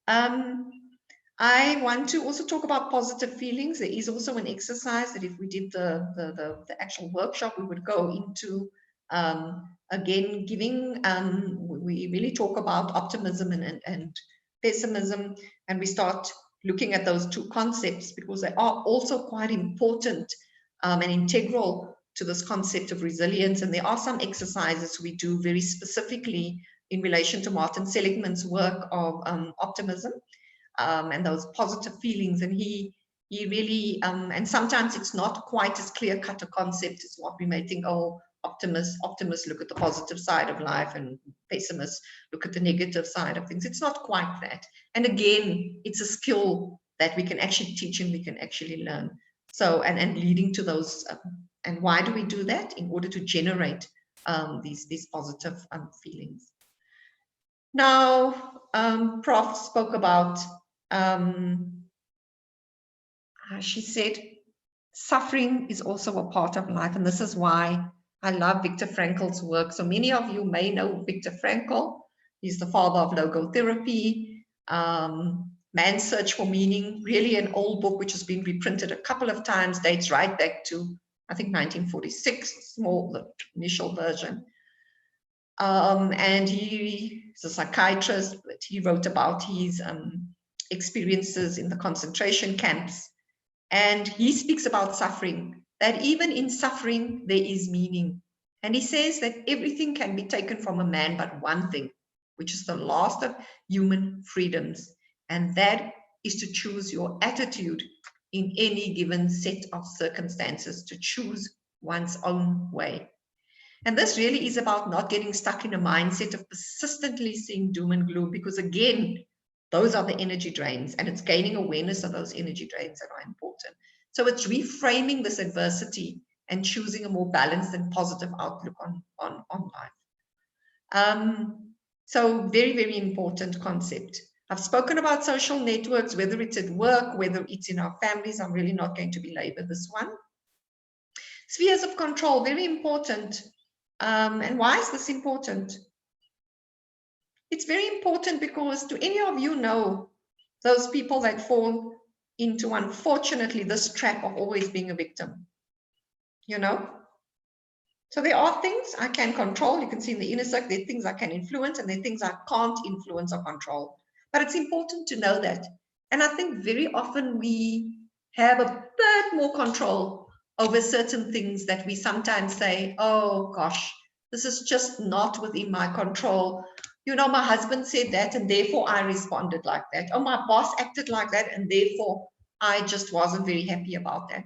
C: I want to also talk about positive feelings. There is also an exercise that if we did the actual workshop, we would go into, again, giving, we really talk about optimism and pessimism, and we start looking at those two concepts because they are also quite important and integral to this concept of resilience. And there are some exercises we do very specifically in relation to Martin Seligman's work of optimism and those positive feelings. And he really, and sometimes it's not quite as clear-cut a concept as what we may think, oh, optimists look at the positive side of life and pessimists look at the negative side of things. It's not quite that. And again, it's a skill that we can actually teach and we can actually learn. So, and leading to those, and why do we do that? In order to generate these positive feelings. Now, Prof spoke about She said, suffering is also a part of life. And this is why I love Viktor Frankl's work. So many of you may know Viktor Frankl. He's the father of logotherapy, Man's Search for Meaning, really an old book which has been reprinted a couple of times, dates right back to, I think, 1946, small, the initial version. And he's a psychiatrist, but he wrote about his experiences in the concentration camps. And he speaks about suffering, that even in suffering, there is meaning. And he says that everything can be taken from a man but one thing, which is the last of human freedoms. And that is to choose your attitude in any given set of circumstances, to choose one's own way. And this really is about not getting stuck in a mindset of persistently seeing doom and gloom, because again, those are the energy drains, and it's gaining awareness of those energy drains that are important. So it's reframing this adversity and choosing a more balanced and positive outlook on life. So very, very important concept. I've spoken about social networks, whether it's at work, whether it's in our families. I'm really not going to belabor this one. Spheres of control, very important. And why is this important? It's very important because, do any of you know those people that fall into, unfortunately, this trap of always being a victim? You know? So there are things I can control. You can see in the inner circle, there are things I can influence, and there are things I can't influence or control. But it's important to know that. And I think very often we have a bit more control over certain things that we sometimes say, oh gosh, this is just not within my control. You know, my husband said that, and therefore I responded like that. Oh, my boss acted like that, and therefore I just wasn't very happy about that.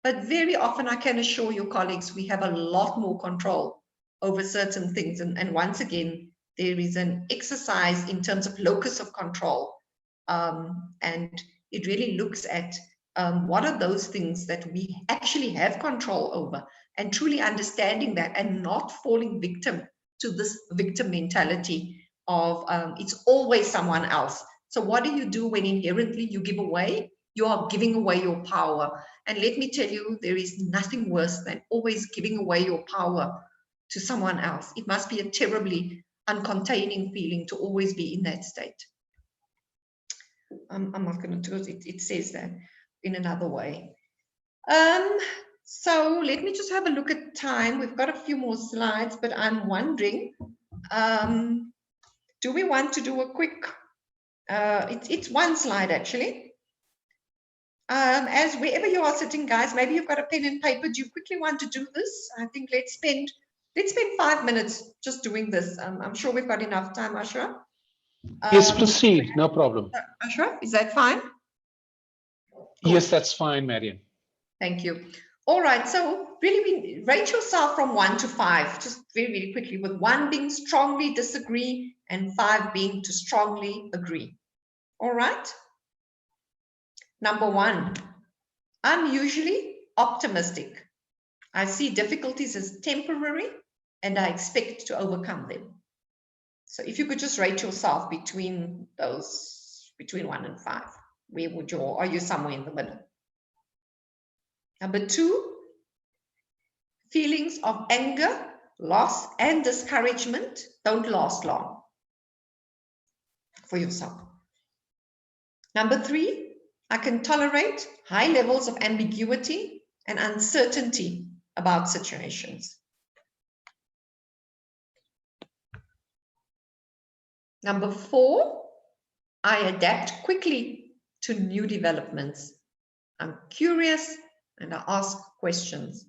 C: But very often, I can assure you, colleagues, we have a lot more control over certain things. And once again, there is an exercise in terms of locus of control. And it really looks at what are those things that we actually have control over, and truly understanding that and not falling victim to this victim mentality of it's always someone else. So what do you do when inherently you give away? You are giving away your power. And let me tell you, there is nothing worse than always giving away your power to someone else. It must be a terribly uncontaining feeling to always be in that state. I'm not going to do it. It says that in another way. So let me just have a look at time. We've got a few more slides, but I'm wondering, do we want to do a quick, it's one slide actually. As wherever you are sitting, guys, maybe you've got a pen and paper. Do you quickly want to do this? I think let's spend 5 minutes just doing this. I'm sure we've got enough time, Ashraf.
A: Yes, proceed. No problem.
C: Ashraf, is that fine? Cool.
A: Yes, that's fine, Marian.
C: Thank you. All right. So really, rate yourself from 1 to 5, just very, very quickly, with 1 being strongly disagree and 5 being to strongly agree. All right. Number 1, I'm usually optimistic. I see difficulties as temporary and I expect to overcome them. So if you could just rate yourself between those, between 1 and 5, where would you, are you somewhere in the middle? Number 2, feelings of anger, loss, and discouragement don't last long for yourself. Number 3, I can tolerate high levels of ambiguity and uncertainty about situations. Number 4, I adapt quickly to new developments. I'm curious and I ask questions.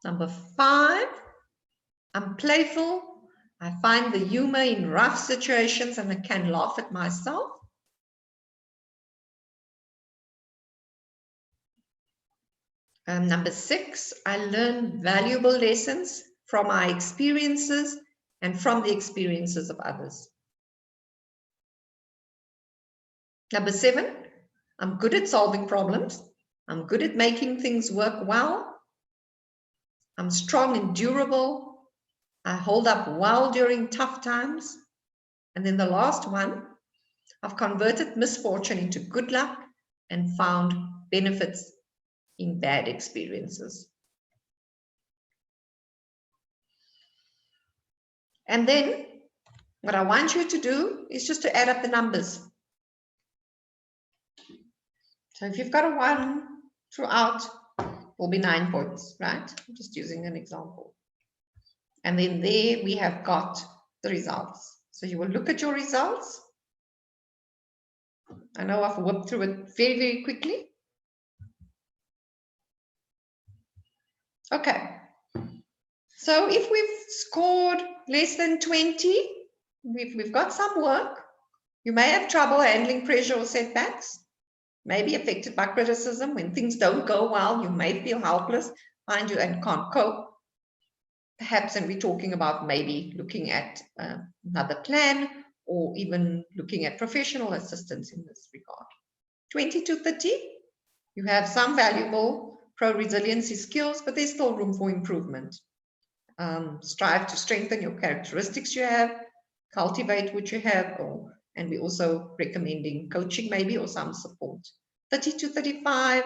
C: Number 5, I'm playful. I find the humor in rough situations and I can laugh at myself. Number 6, I learn valuable lessons from my experiences and from the experiences of others. Number 7, I'm good at solving problems. I'm good at making things work well. I'm strong and durable. I hold up well during tough times. And then the last one, I've converted misfortune into good luck and found benefits in bad experiences. And then what I want you to do is just to add up the numbers. So if you've got a 1 throughout, will be 9 points, right? I'm just using an example. And then there we have got the results. So you will look at your results. I know I've whipped through it very, very quickly. Okay. So if we've scored less than 20, we've got some work. You may have trouble handling pressure or setbacks. May be affected by criticism. When things don't go well, you may feel helpless, mind you, and can't cope. Perhaps, and we're talking about maybe looking at another plan or even looking at professional assistance in this regard. 20 to 30, you have some valuable pro-resiliency skills, but there's still room for improvement. Strive to strengthen your characteristics you have, cultivate what you have, and we're also recommending coaching maybe or some support. 30 to 35,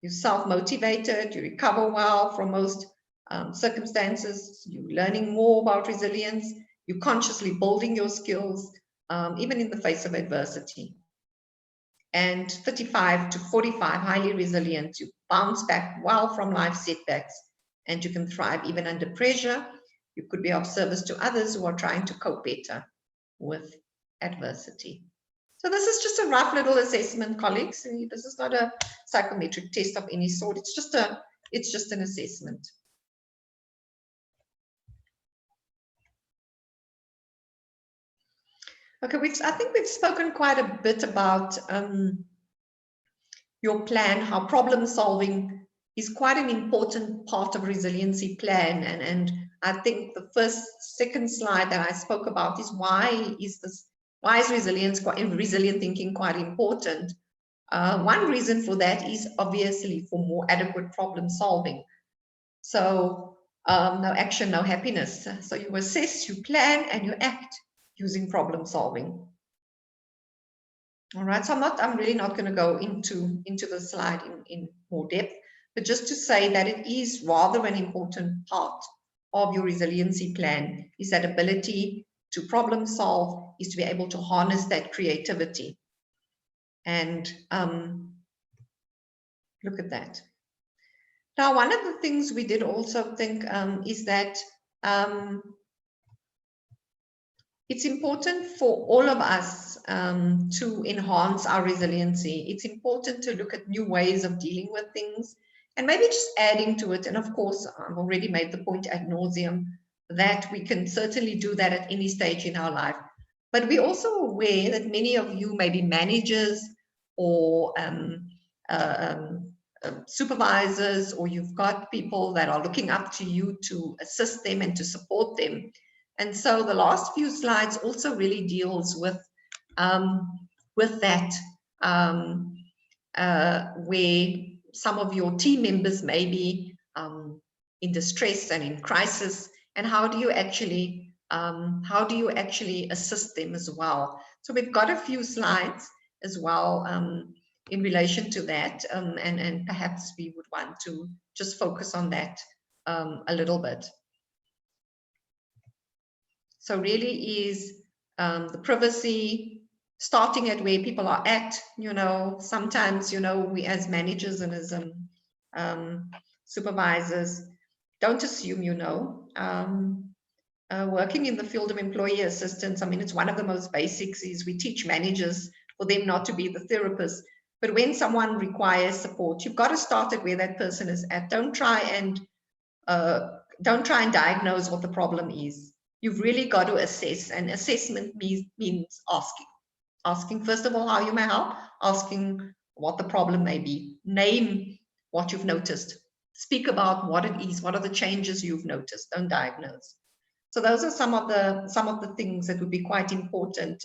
C: you're self-motivated, you recover well from most circumstances, you're learning more about resilience, you're consciously building your skills, even in the face of adversity. And 35 to 45, highly resilient, you bounce back well from life setbacks, and you can thrive even under pressure. You could be of service to others who are trying to cope better with adversity. So this is just a rough little assessment, colleagues. This is not a psychometric test of any sort. It's just an assessment. Okay, I think we've spoken quite a bit about your plan, how problem solving is quite an important part of resiliency plan. And I think the second slide that I spoke about is why is resilient thinking quite important? One reason for that is obviously for more adequate problem solving. So no action, no happiness. So you assess, you plan, and you act using problem solving. All right, so I'm really not going to go into the slide in more depth, but just to say that it is rather an important part of your resiliency plan, is that ability to problem solve, is to be able to harness that creativity. And look at that. Now, one of the things we did also think is that it's important for all of us to enhance our resiliency. It's important to look at new ways of dealing with things and maybe just adding to it. And of course, I've already made the point ad nauseum that we can certainly do that at any stage in our life. But we're also aware that many of you may be managers or supervisors, or you've got people that are looking up to you to assist them and to support them. And so the last few slides also really deals with that, where some of your team members may be in distress and in crisis, and how do you actually assist them as well? So we've got a few slides as well in relation to that, and perhaps we would want to just focus on that a little bit. So really is the privacy, starting at where people are at. Sometimes, we as managers and as supervisors don't assume, working in the field of employee assistance. I mean, it's one of the most basics is we teach managers for them not to be the therapist. But when someone requires support, you've got to start at where that person is at. Don't try and diagnose what the problem is. You've really got to assess, and assessment means asking first of all how you may help, asking what the problem may be, name what you've noticed, speak about what it is, what are the changes you've noticed, don't diagnose. So those are some of the things that would be quite important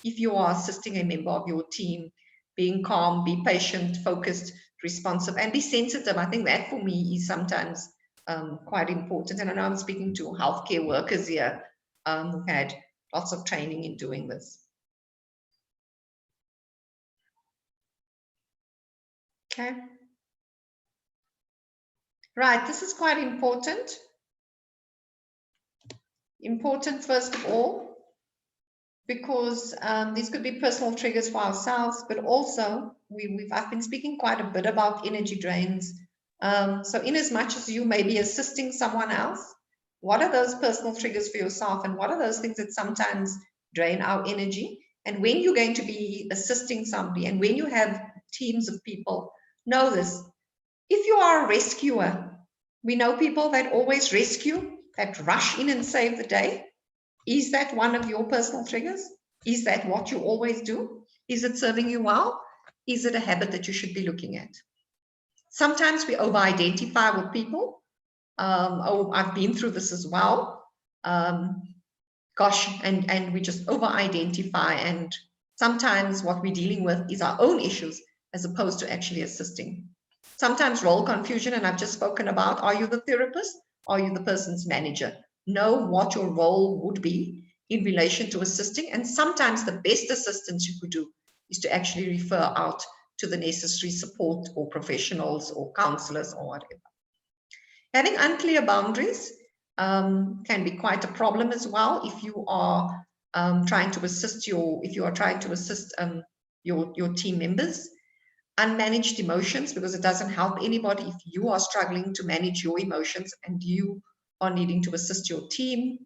C: if you are assisting a member of your team. Being calm, be patient, focused, responsive, and be sensitive. I think that for me is sometimes quite important. And I know I'm speaking to healthcare workers here who had lots of training in doing this. Okay. Right, this is quite important. Important, first of all, because these could be personal triggers for ourselves, but also I've been speaking quite a bit about energy drains. So in as much as you may be assisting someone else, what are those personal triggers for yourself, and what are those things that sometimes drain our energy? And when you're going to be assisting somebody, and when you have teams of people, know this. If you are a rescuer, we know people that always rescue, that rush in and save the day. Is that one of your personal triggers? Is that what you always do? Is it serving you well? Is it a habit that you should be looking at? Sometimes we over-identify with people. Oh, I've been through this as well. Gosh, and we just over-identify, and sometimes what we're dealing with is our own issues as opposed to actually assisting. Sometimes role confusion, and I've just spoken about, are you the therapist? Are you the person's manager? Know what your role would be in relation to assisting, and sometimes the best assistance you could do is to actually refer out to the necessary support or professionals or counselors or whatever. Having unclear boundaries can be quite a problem as well if you are trying to assist your team members. Unmanaged emotions, because it doesn't help anybody if you are struggling to manage your emotions and you are needing to assist your team.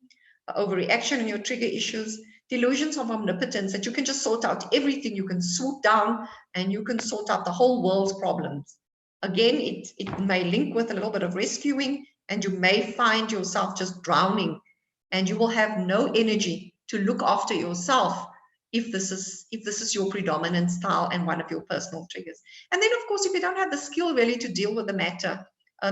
C: Overreaction and your trigger issues. Delusions of omnipotence, that you can just sort out everything, you can swoop down and you can sort out the whole world's problems. Again, it may link with a little bit of rescuing, and you may find yourself just drowning, and you will have no energy to look after yourself if this is your predominant style and one of your personal triggers. And then, of course, if you don't have the skill really to deal with the matter,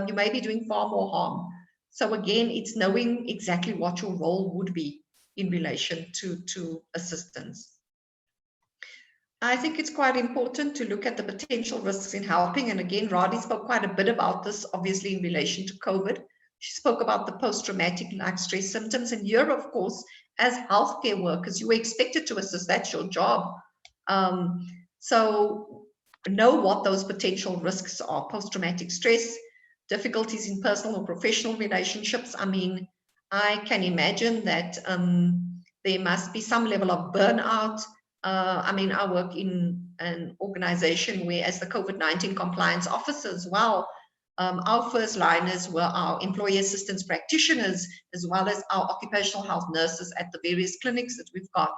C: you may be doing far more harm. So again, it's knowing exactly what your role would be in relation to assistance. I think it's quite important to look at the potential risks in helping. And again, Radhi spoke quite a bit about this, obviously, in relation to COVID. She spoke about the post-traumatic life stress symptoms. And here, of course, as healthcare workers, you were expected to assist. That's your job. So know what those potential risks are. Post-traumatic stress, difficulties in personal or professional relationships. I mean, I can imagine that there must be some level of burnout. I mean, I work in an organization where, as the COVID-19 compliance officer as well, our first liners were our employee assistance practitioners, as well as our occupational health nurses at the various clinics that we've got.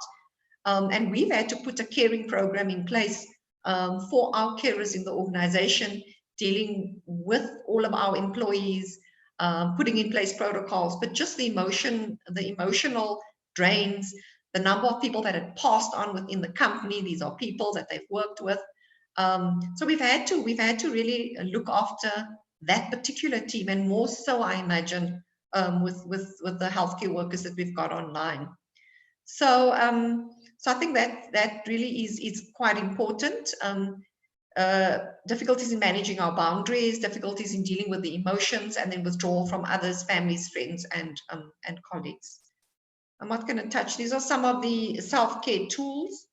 C: And we've had to put a caring program in place for our carers in the organization, dealing with all of our employees, putting in place protocols, but just the emotional drains, the number of people that had passed on within the company. These are people that they've worked with. So we've had to really look after that particular team, and more so, I imagine, with the healthcare workers that we've got online. So I think that really is quite important. Difficulties in managing our boundaries, difficulties in dealing with the emotions, and then withdrawal from others, families, friends, and colleagues. I'm not going to touch. These are some of the self-care tools.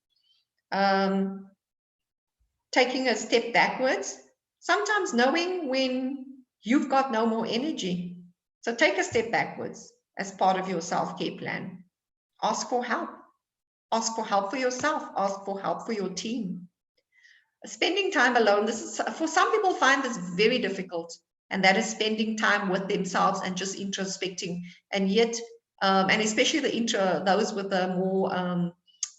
C: Taking a step backwards, sometimes knowing when you've got no more energy. So take a step backwards as part of your self-care plan. Ask for help. Ask for help for yourself. Ask for help for your team. Spending time alone, this is, for some people, find this very difficult, and that is spending time with themselves and just introspecting. And yet, and especially those with a more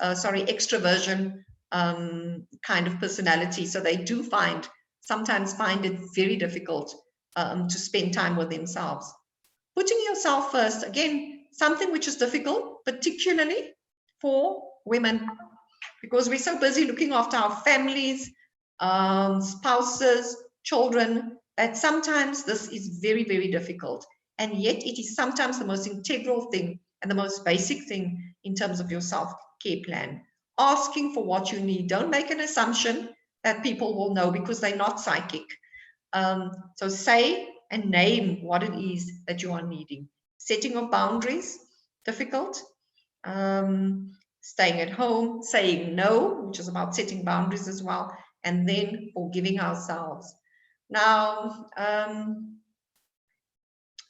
C: extroversion kind of personality, so they do sometimes find it very difficult to spend time with themselves. Putting yourself first, again, something which is difficult, particularly for women, because we're so busy looking after our families, spouses, children, that sometimes this is very, very difficult. And yet it is sometimes the most integral thing and the most basic thing in terms of your self-care plan. Asking for what you need. Don't make an assumption that people will know, because they're not psychic. So say and name what it is that you are needing. Setting of boundaries, difficult. Staying at home, saying no, which is about setting boundaries as well, and then forgiving ourselves. Now,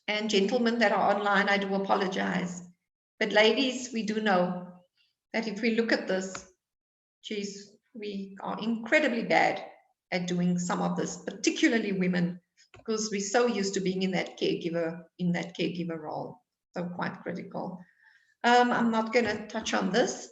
C: and gentlemen that are online, I do apologize. But ladies, we do know that if we look at this, geez, we are incredibly bad at doing some of this, particularly women, because we're so used to being in that caregiver role. So quite critical. I'm not going to touch on this.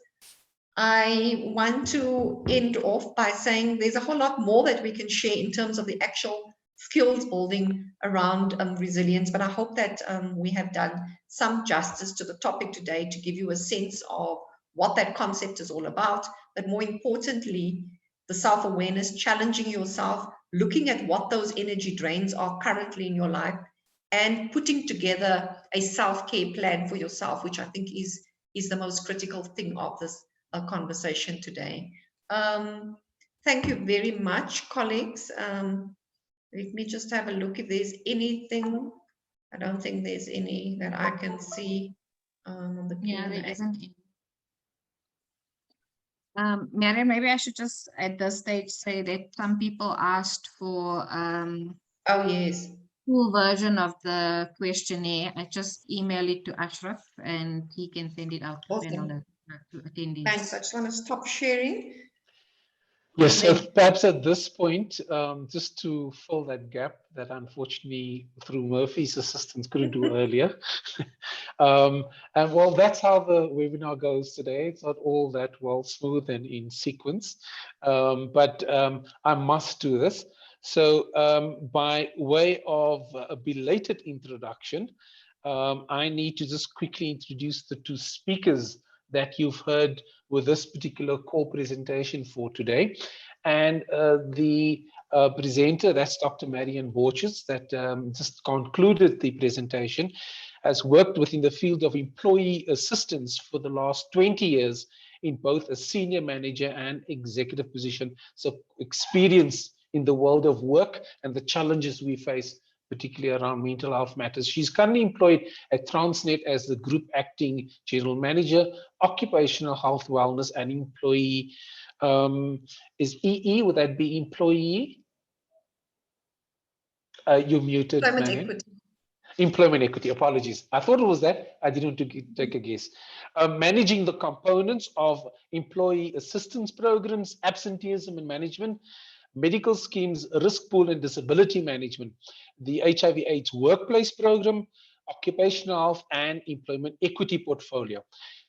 C: I want to end off by saying there's a whole lot more that we can share in terms of the actual skills building around resilience, but I hope that we have done some justice to the topic today to give you a sense of what that concept is all about, but more importantly, the self-awareness, challenging yourself, looking at what those energy drains are currently in your life, and putting together a self-care plan for yourself, which I think is the most critical thing of this conversation today. Thank you very much, colleagues. Let me just have a look if there's anything. I don't think there's any that I can see on the Q&A.
D: Yeah, there isn't any. Mariam, maybe I should just at this stage say that some people asked for
C: Oh, yes.
D: full version of the questionnaire. I just email it to Ashraf and he can send it out to
C: Awesome.
D: to attendees.
C: Thanks. I just want to stop sharing.
A: Yes, so
C: Then-
A: perhaps at this point, just to fill that gap that unfortunately through Murphy's assistance couldn't do earlier. And well, that's how the webinar goes today. It's not all that well smooth and in sequence, but I must do this. So by way of a belated introduction, I need to just quickly introduce the two speakers that you've heard with this particular core presentation for today. And the presenter, that's Dr. Marian Borges, that just concluded the presentation, has worked within the field of employee assistance for the last 20 years in both a senior manager and executive position. So experience in the world of work and the challenges we face, particularly around mental health matters. She's currently employed at Transnet as the Group Acting General Manager, Occupational Health, Wellness and Employee. Is EE, would that be employee? You're muted,
C: Employment
A: Marian.
C: equity.
A: Employment equity, apologies. I thought it was that. I didn't want to take a guess. Managing the components of employee assistance programs, absenteeism and management, medical schemes, risk pool and disability management, the HIV/AIDS workplace program, occupational health and employment equity portfolio.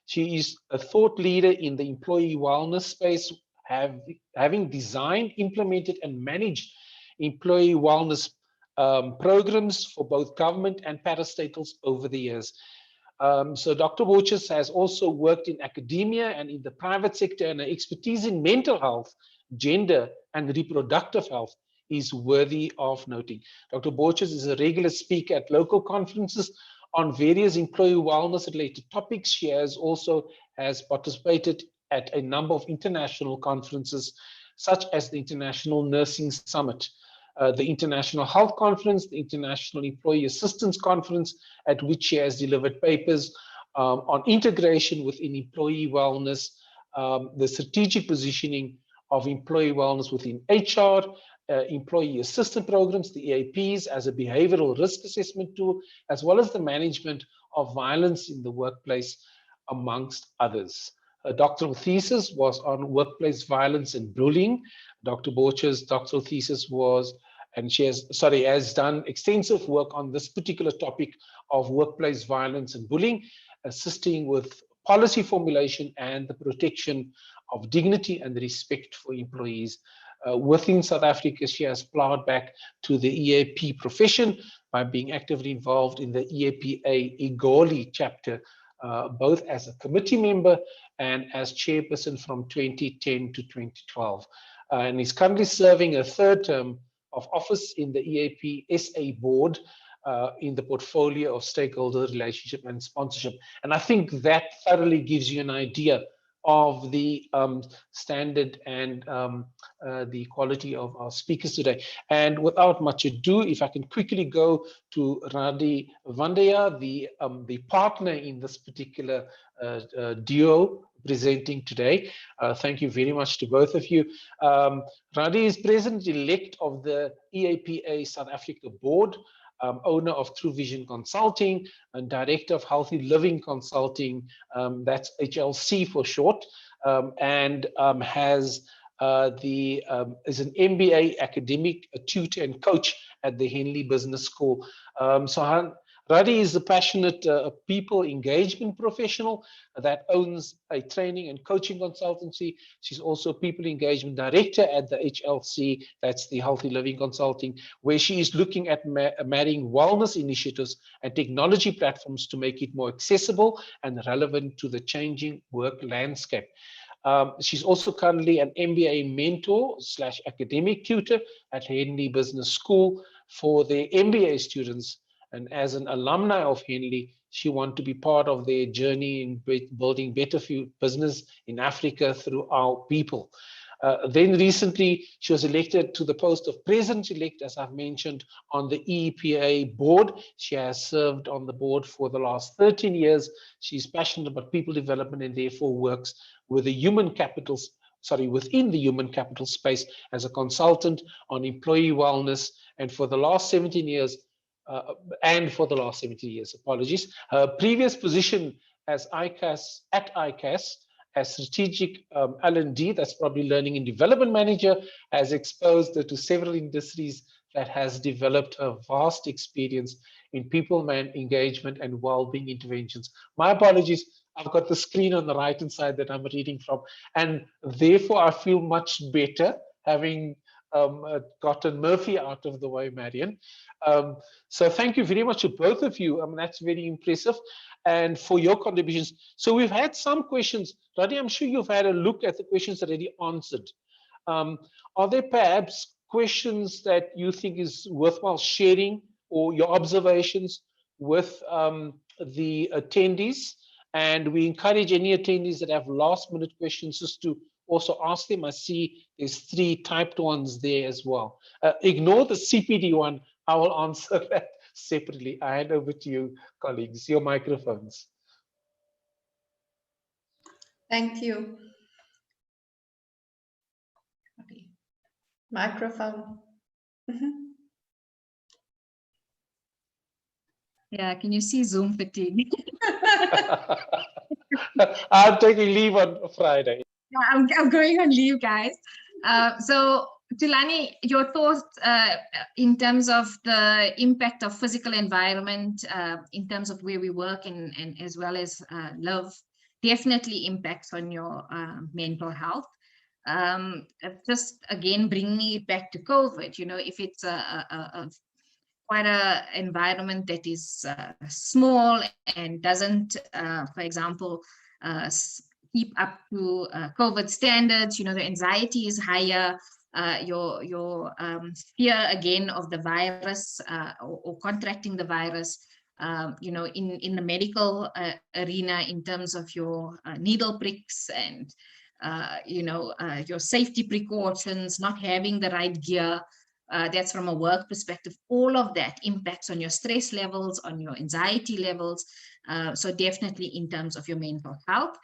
A: She is a thought leader in the employee wellness space, having designed, implemented and managed employee wellness programs for both government and parastatals over the years. So Dr. Borges has also worked in academia and in the private sector, and her expertise in mental health, gender and reproductive health is worthy of noting. Dr. Borges is a regular speaker at local conferences on various employee wellness related topics. She has participated at a number of international conferences, such as the International Nursing Summit, the International Health Conference, the International Employee Assistance Conference, at which she has delivered papers on integration within employee wellness, the strategic positioning of employee wellness within HR, employee assistance programs, the EAPs, as a behavioral risk assessment tool, as well as the management of violence in the workplace, amongst others. Her doctoral thesis was on workplace violence and bullying. Dr. Borges' doctoral thesis was, and she has done extensive work on this particular topic of workplace violence and bullying, assisting with policy formulation and the protection of dignity and respect for employees. Within South Africa, she has plowed back to the EAP profession by being actively involved in the EAPA Egoli chapter, both as a committee member and as chairperson from 2010 to 2012. And is currently serving a third term of office in the EAP SA board in the portfolio of stakeholder relationship and sponsorship. And I think that thoroughly gives you an idea of the standard and the quality of our speakers today. And without much ado, if I can quickly go to Radhi Vandaya, the partner in this particular duo presenting today. Thank you very much to both of you. Radhi is President-elect of the EAPA South Africa Board, owner of True Vision Consulting, and Director of Healthy Living Consulting, that's HLC for short, and is an MBA academic, a tutor and coach at the Henley Business School. Radhi is a passionate people engagement professional that owns a training and coaching consultancy. She's also a people engagement director at the HLC, that's the Healthy Living Consulting, where she is looking at marrying wellness initiatives and technology platforms to make it more accessible and relevant to the changing work landscape. She's also currently an MBA mentor / academic tutor at Henley Business School for their MBA students. And as an alumni of Henley, she wants to be part of their journey in building better business in Africa through our people. Then recently, she was elected to the post of President-elect, as I've mentioned, on the EEPA board. She has served on the board for the last 13 years. She's passionate about people development and therefore works with the within the human capital space as a consultant on employee wellness. And for the last 17 years, apologies. Her previous position as ICAS as strategic L&D, that's probably learning and development manager, has exposed her to several industries that has developed a vast experience in people engagement and well-being interventions. My apologies, I've got the screen on the right-hand side that I'm reading from, and therefore I feel much better having gotten Murphy out of the way, Marion. So thank you very much to both of you. That's very impressive, and for your contributions. So we've had some questions. Radhi, I'm sure you've had a look at the questions already answered. Are there perhaps questions that you think is worthwhile sharing or your observations with the attendees? And we encourage any attendees that have last-minute questions just to also ask them. I see there's 3 typed ones there as well. Ignore the CPD one. I will answer that separately. I hand over to you, colleagues, your microphones.
C: Thank you. Okay. Microphone.
D: Yeah, can you see Zoom fatigue?
A: I'm taking leave on Friday.
D: I'm going on leave, guys. So, Tulani, your thoughts in terms of the impact of physical environment, in terms of where we work and as well as live, definitely impacts on your mental health. Just again, bringing it back to COVID, if it's quite an environment that is small and doesn't, for example, keep up to COVID standards, the anxiety is higher, your fear again of the virus or contracting the virus, in the medical arena in terms of your needle pricks and, your safety precautions, not having the right gear. That's from a work perspective. All of that impacts on your stress levels, on your anxiety levels. So definitely in terms of your mental health.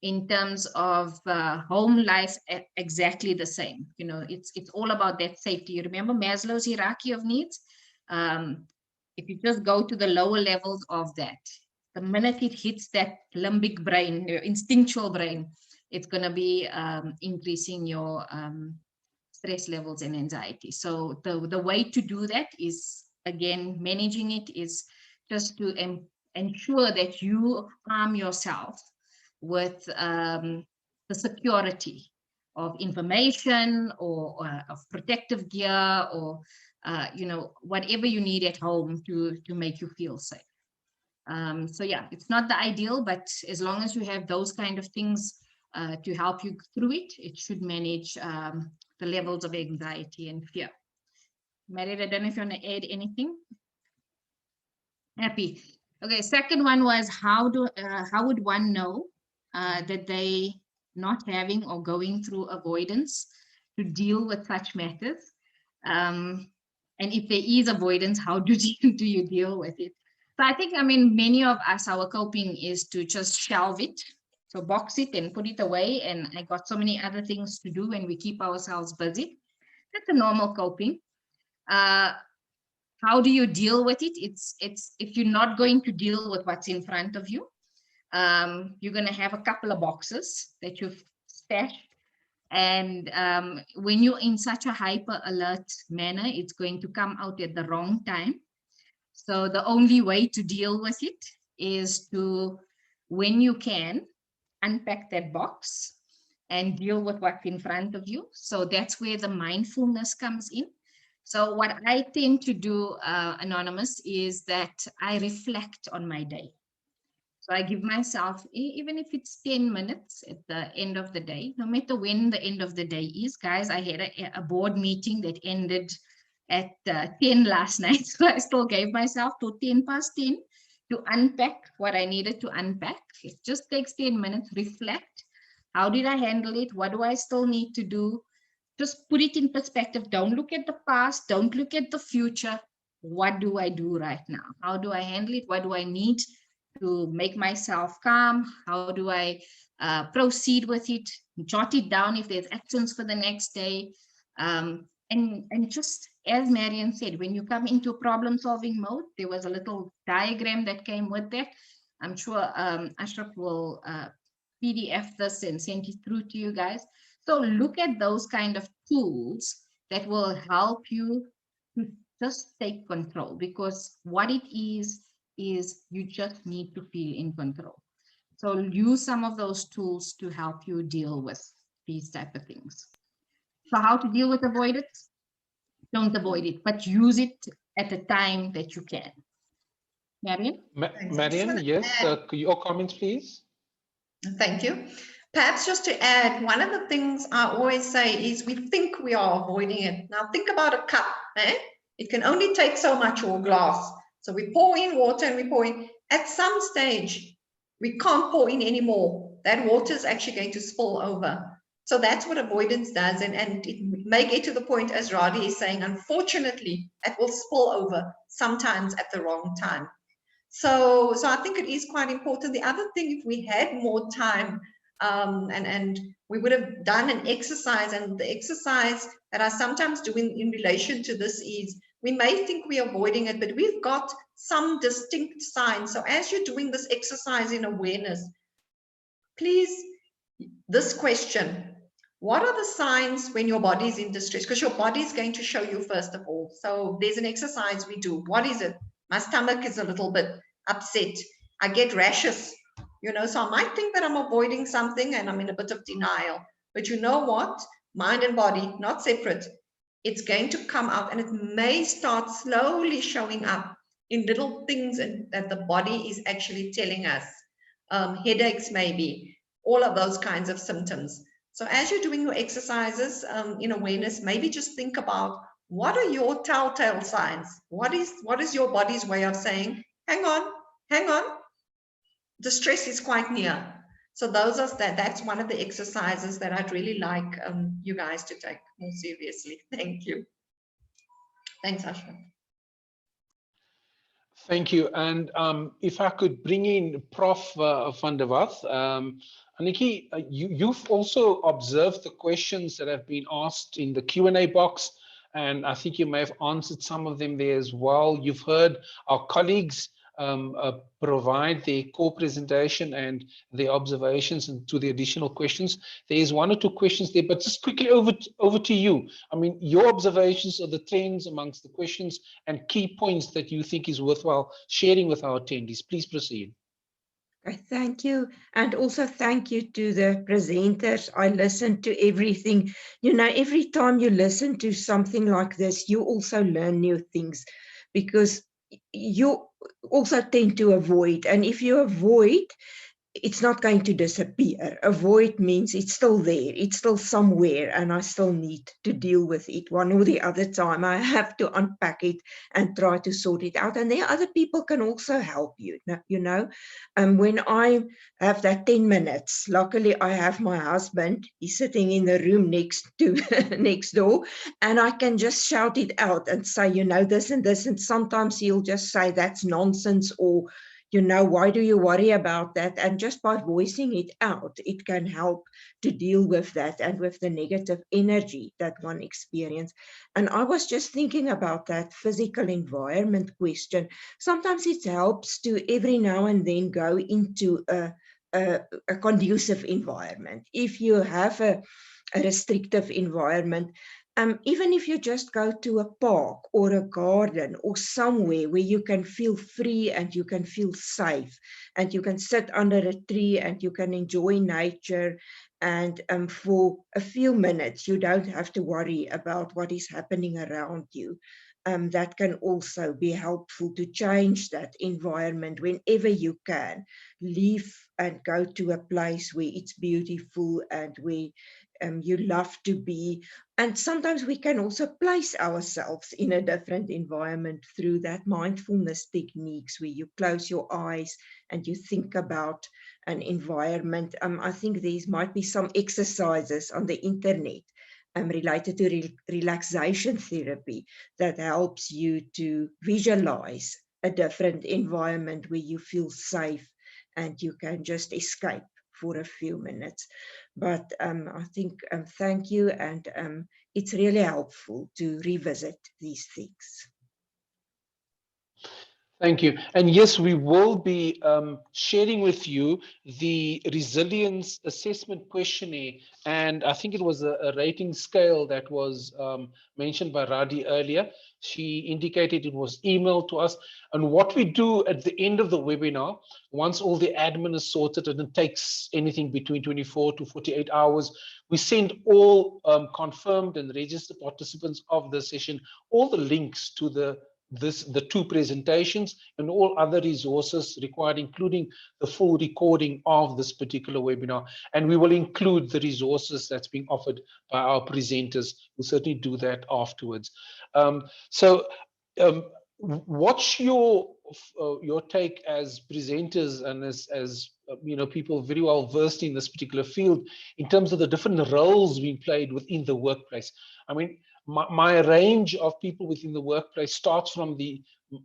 D: In terms of home life, exactly the same. It's all about that safety. You remember Maslow's hierarchy of needs? If you just go to the lower levels of that, the minute it hits that limbic brain, your instinctual brain, it's going to be increasing your stress levels and anxiety. So the way to do that is, again, managing it is just to ensure that you arm yourself with the security of information or of protective gear or whatever you need at home to make you feel safe. So yeah, it's not the ideal, but as long as you have those kind of things to help you through it, it should manage the levels of anxiety and fear. Merit, I don't know if you want to add anything. Happy. Okay, second one was how would one know that they not having or going through avoidance to deal with such matters. And if there is avoidance, how do you deal with it? So I think, I mean, many of us, our coping is to just shelve it. So box it and put it away. And I got so many other things to do and we keep ourselves busy. That's a normal coping. How do you deal with it? It's if you're not going to deal with what's in front of you, you're going to have a couple of boxes that you've stashed. And when you're in such a hyper alert manner, it's going to come out at the wrong time. So the only way to deal with it is to, when you can, unpack that box and deal with what's in front of you. So that's where the mindfulness comes in. So what I tend to do, Anonymous, is that I reflect on my day. So I give myself, even if it's 10 minutes at the end of the day, no matter when the end of the day is, guys, I had a board meeting that ended at 10 last night. So I still gave myself till 10:10 to unpack what I needed to unpack. It just takes 10 minutes, reflect. How did I handle it? What do I still need to do? Just put it in perspective. Don't look at the past. Don't look at the future. What do I do right now? How do I handle it? What do I need to make myself calm? How do I proceed with it? Jot it down if there's actions for the next day. And just as Marian said, when you come into problem solving mode, there was a little diagram that came with that. I'm sure Ashraf will PDF this and send it through to you guys. So look at those kind of tools that will help you to just take control, because what it is you just need to feel in control. So use some of those tools to help you deal with these type of things. So how to deal with avoidance? Don't avoid it, but use it at the time that you can. Marian?
A: Marian, yes, your comments, please.
C: Thank you. Perhaps just to add, one of the things I always say is we think we are avoiding it. Now think about a cup, eh? It can only take so much, or glass. So we pour in water and we pour in. At some stage, we can't pour in anymore. That water is actually going to spill over. So that's what avoidance does. And it may get to the point, as Radhi is saying, unfortunately, it will spill over sometimes at the wrong time. So I think it is quite important. The other thing, if we had more time, and we would have done an exercise, and the exercise that I sometimes do in relation to this is, we may think we're avoiding it, but we've got some distinct signs. So as you're doing this exercise in awareness, please, this question: what are the signs when your body is in distress? Because your body is going to show you first of all. So there's an exercise we do. What is it? My stomach is a little bit upset. I get rashes, you know, so I might think that I'm avoiding something and I'm in a bit of denial. But you know what? Mind and body, not separate. It's going to come out, and it may start slowly showing up in little things that the body is actually telling us. Headaches, maybe, all of those kinds of symptoms. So as you're doing your exercises in awareness, maybe just think about, what are your telltale signs? What is your body's way of saying, hang on, distress is quite near. So that's one of the exercises that I'd really like you guys to take more seriously. Thank you. Thanks, Ashraf.
A: Thank you. And if I could bring in Prof. van der Wath. Aniki, you've also observed the questions that have been asked in the Q&A box, and I think you may have answered some of them there as well. You've heard our colleagues provide their core presentation and their observations and to the additional questions. There's one or two questions there, but just quickly over to you. I mean, your observations of the trends amongst the questions and key points that you think is worthwhile sharing with our attendees. Please proceed.
B: Okay, thank you. And also thank you to the presenters. I listened to everything. You know, every time you listen to something like this, you also learn new things, because you also tend to avoid. And if you avoid, it's not going to disappear. Avoid means it's still there, it's still somewhere, and I still need to deal with it one or the other time. I have to unpack it and try to sort it out. And there other people can also help you, you know. When I have that 10 minutes, luckily I have my husband, he's sitting in the room next to next door, and I can just shout it out and say, you know, this and this, and sometimes he'll just say that's nonsense, or you know, why do you worry about that? And just by voicing it out, it can help to deal with that and with the negative energy that one experiences. And I was just thinking about that physical environment question. Sometimes it helps to every now and then go into a conducive environment. If you have a restrictive environment, even if you just go to a park or a garden or somewhere where you can feel free and you can feel safe, and you can sit under a tree and you can enjoy nature, and for a few minutes you don't have to worry about what is happening around you. That can also be helpful to change that environment whenever you can. Leave and go to a place where it's beautiful and where you love to be. And sometimes we can also place ourselves in a different environment through that mindfulness techniques where you close your eyes and you think about an environment. I think these might be some exercises on the internet related to relaxation therapy that helps you to visualize a different environment where you feel safe and you can just escape for a few minutes. But I think thank you, and it's really helpful to revisit these things.
A: Thank you. And yes, we will be sharing with you the resilience assessment questionnaire. And I think it was a rating scale that was mentioned by Radhi earlier. She indicated it was emailed to us. And what we do at the end of the webinar, once all the admin is sorted, and it takes anything between 24 to 48 hours, we send all confirmed and registered participants of the session all the links to the two presentations and all other resources required, including the full recording of this particular webinar. And we will include the resources that's being offered by our presenters. We'll certainly do that afterwards. What's your take as presenters and as you know, people very well versed in this particular field in terms of the different roles being played within the workplace? I mean, my range of people within the workplace starts from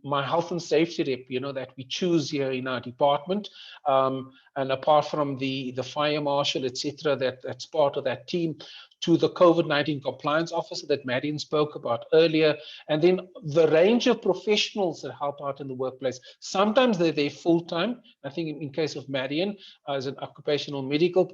A: my health and safety rep, you know, that we choose here in our department, and apart from the fire marshal, etc., that's part of that team, to the COVID-19 compliance officer that Marion spoke about earlier, and then the range of professionals that help out in the workplace. Sometimes they're there full-time. I think in case of Marion, as an occupational medical,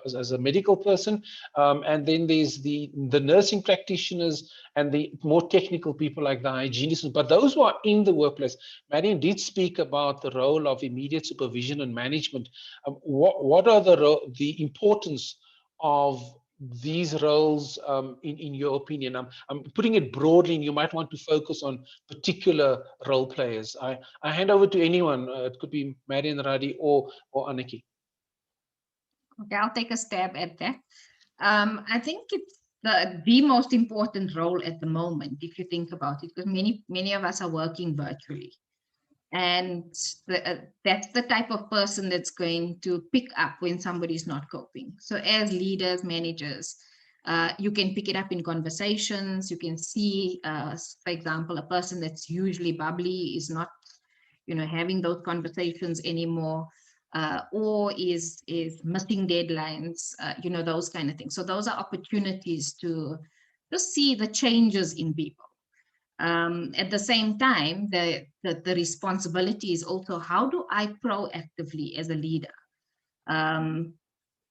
A: as a medical person, and then there's the nursing practitioners and the more technical people like the hygienists. But those who are in the workplace, Marion did speak about the role of immediate supervision and management. What are the importance of these roles in your opinion? I'm putting it broadly, and you might want to focus on particular role players. I hand over to anyone. It could be Marion, Radhi, or Anneki.
D: Okay, I'll take a stab at that. I think it's the most important role at the moment, if you think about it, because many of us are working virtually. And that's the type of person that's going to pick up when somebody's not coping. So as leaders, managers, you can pick it up in conversations. You can see, for example, a person that's usually bubbly is not, you know, having those conversations anymore, or is missing deadlines, you know, those kind of things. So those are opportunities to just see the changes in people. At the same time, the responsibility is also, how do I proactively as a leader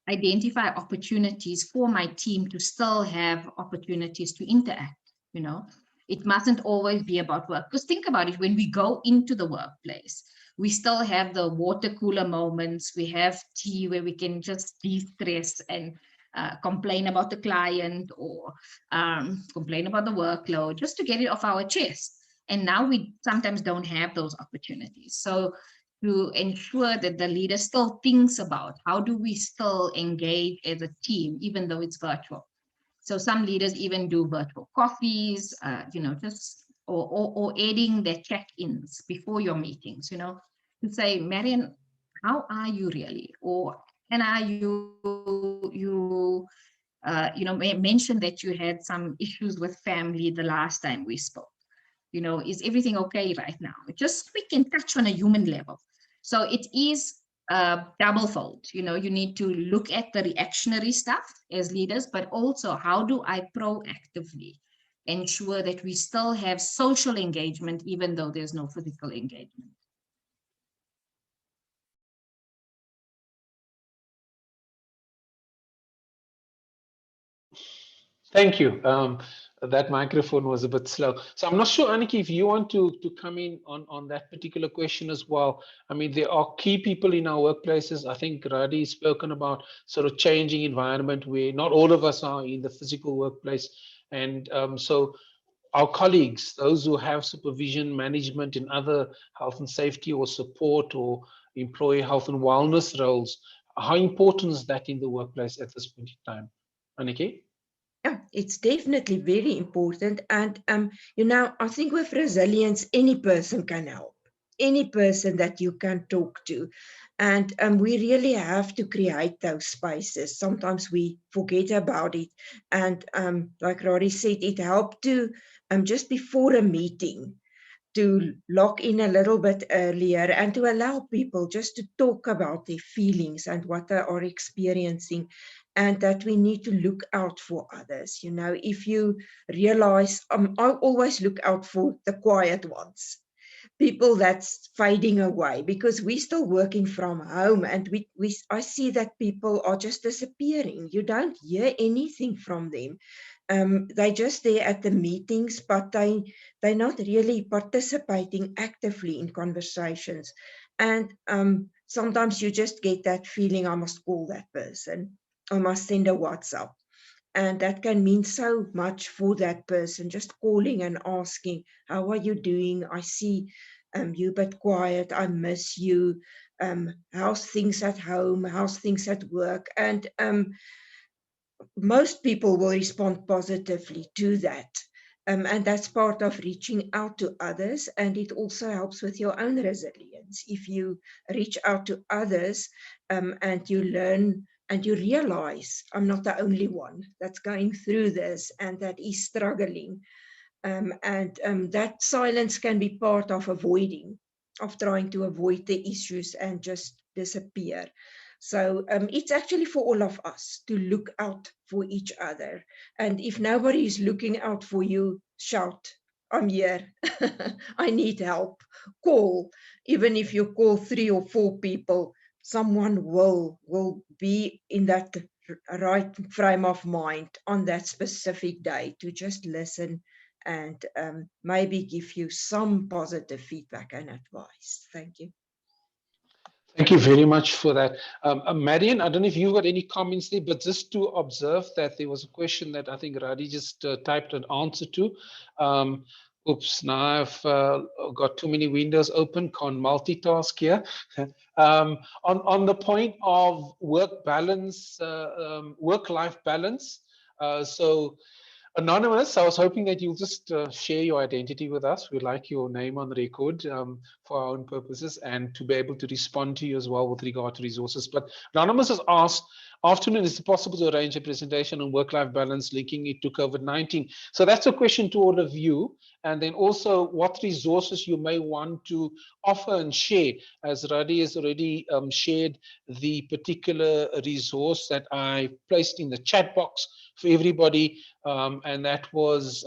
D: identify opportunities for my team to still have opportunities to interact? You know, it mustn't always be about work. Because think about it, when we go into the workplace, we still have the water cooler moments. We have tea where we can just de-stress and complain about the client, or complain about the workload, just to get it off our chest. And now we sometimes don't have those opportunities. So to ensure that the leader still thinks about how do we still engage as a team, even though it's virtual. So some leaders even do virtual coffees, just or adding their check-ins before your meetings, to say, Marian, how are you really? Or Anna, mentioned that you had some issues with family the last time we spoke. Is everything okay right now? Just we can touch on a human level. So it is double-fold. You need to look at the reactionary stuff as leaders, but also how do I proactively ensure that we still have social engagement, even though there's no physical engagement.
A: Thank you. That microphone was a bit slow. So I'm not sure, Aniki, if you want to come in on that particular question as well. I mean, there are key people in our workplaces. I think Radhi has spoken about sort of changing environment where not all of us are in the physical workplace. And so our colleagues, those who have supervision, management in other health and safety or support or employee health and wellness roles, how important is that in the workplace at this point in time? Aniki?
B: Yeah, it's definitely very important. And, I think with resilience, any person can help, any person that you can talk to. And we really have to create those spaces. Sometimes we forget about it. And like Rory said, it helped to just before a meeting, to lock in a little bit earlier and to allow people just to talk about their feelings and what they are experiencing, and that we need to look out for others. If you realize, I always look out for the quiet ones, people that's fading away, because we're still working from home, and I see that people are just disappearing. You don't hear anything from them. They're just there at the meetings, but they're not really participating actively in conversations. And sometimes you just get that feeling, I must call that person, I must send a WhatsApp. And that can mean so much for that person, just calling and asking, how are you doing? I see you but quiet, I miss you. How's things at home? How's things at work? And most people will respond positively to that. And that's part of reaching out to others. And it also helps with your own resilience. If you reach out to others and you learn and you realize, I'm not the only one that's going through this and that is struggling. That silence can be part of trying to avoid the issues and just disappear. So it's actually for all of us to look out for each other. And if nobody is looking out for you, shout, I'm here. I need help. Call. Even if you call 3 or 4 people, someone will be in that right frame of mind on that specific day to just listen and maybe give you some positive feedback and advice. Thank you.
A: Thank you very much for that. Marian, I don't know if you've got any comments there, but just to observe that there was a question that I think Radhi just typed an answer to. Oops, now I've got too many windows open, can't multitask here. On the point of work balance, work-life balance. So Anonymous, I was hoping that you'll just share your identity with us. We'd like your name on the record for our own purposes and to be able to respond to you as well with regard to resources. But Anonymous has asked, afternoon, is it possible to arrange a presentation on work-life balance linking it to COVID-19? So that's a question to all of you. And then also what resources you may want to offer and share, as Radhi has already shared the particular resource that I placed in the chat box for everybody. And that was,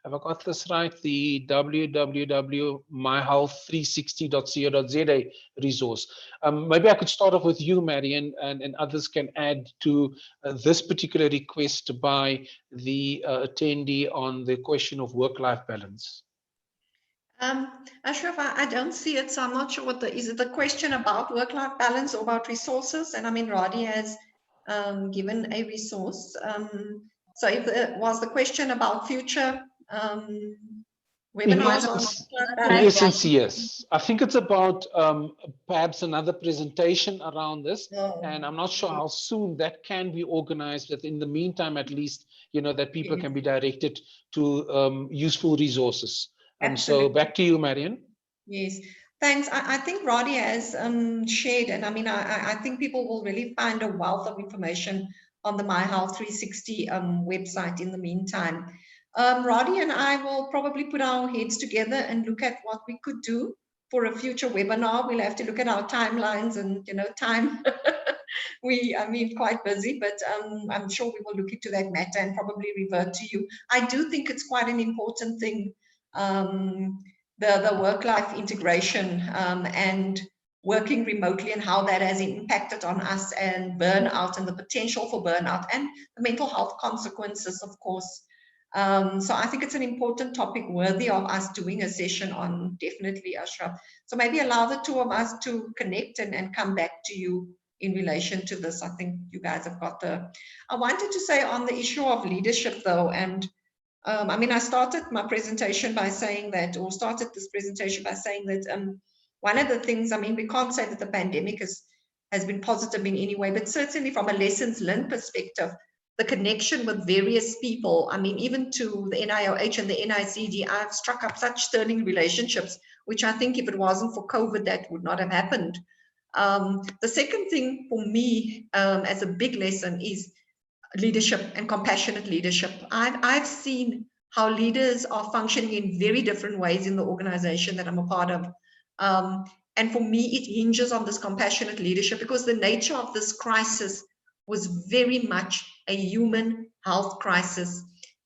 A: have I got this right? The www.myhealth360.co.za resource. Maybe I could start off with you, Marian, and others can add to this particular request by the attendee on the question of work-life balance.
C: Ashraf, I don't see it, so I'm not sure is it the question about work-life balance or about resources? And I mean, Radhi has given a resource. So if it was the question about future Webinars
A: In essence, yes. I think it's about perhaps another presentation around this, and I'm not sure how soon that can be organized, but in the meantime, at least, that people can be directed to useful resources. So back to you, Marion.
C: Yes, thanks. I think Roddy has shared, and I mean, I think people will really find a wealth of information on the My Health 360 website in the meantime. Roddy and I will probably put our heads together and look at what we could do for a future webinar. We'll have to look at our timelines and, time. I mean, quite busy, but I'm sure we will look into that matter and probably revert to you. I do think it's quite an important thing, the work-life integration and working remotely and how that has impacted on us, and burnout and the potential for burnout and the mental health consequences, of course. So I think it's an important topic worthy of us doing a session on, definitely, Ashraf. So maybe allow the two of us to connect and come back to you in relation to this. I think you guys have got I wanted to say on the issue of leadership though, and I mean, I started my presentation by saying that, or started this presentation by saying that one of the things, I mean, we can't say that the pandemic has been positive in any way, but certainly from a lessons learned perspective, the connection with various people, I mean, even to the NIOH and the NICD, I've struck up such sterling relationships, which I think if it wasn't for COVID, that would not have happened. The second thing for me as a big lesson is leadership and compassionate leadership. I've seen how leaders are functioning in very different ways in the organization that I'm a part of. And for me, it hinges on this compassionate leadership, because the nature of this crisis was very much a human health crisis.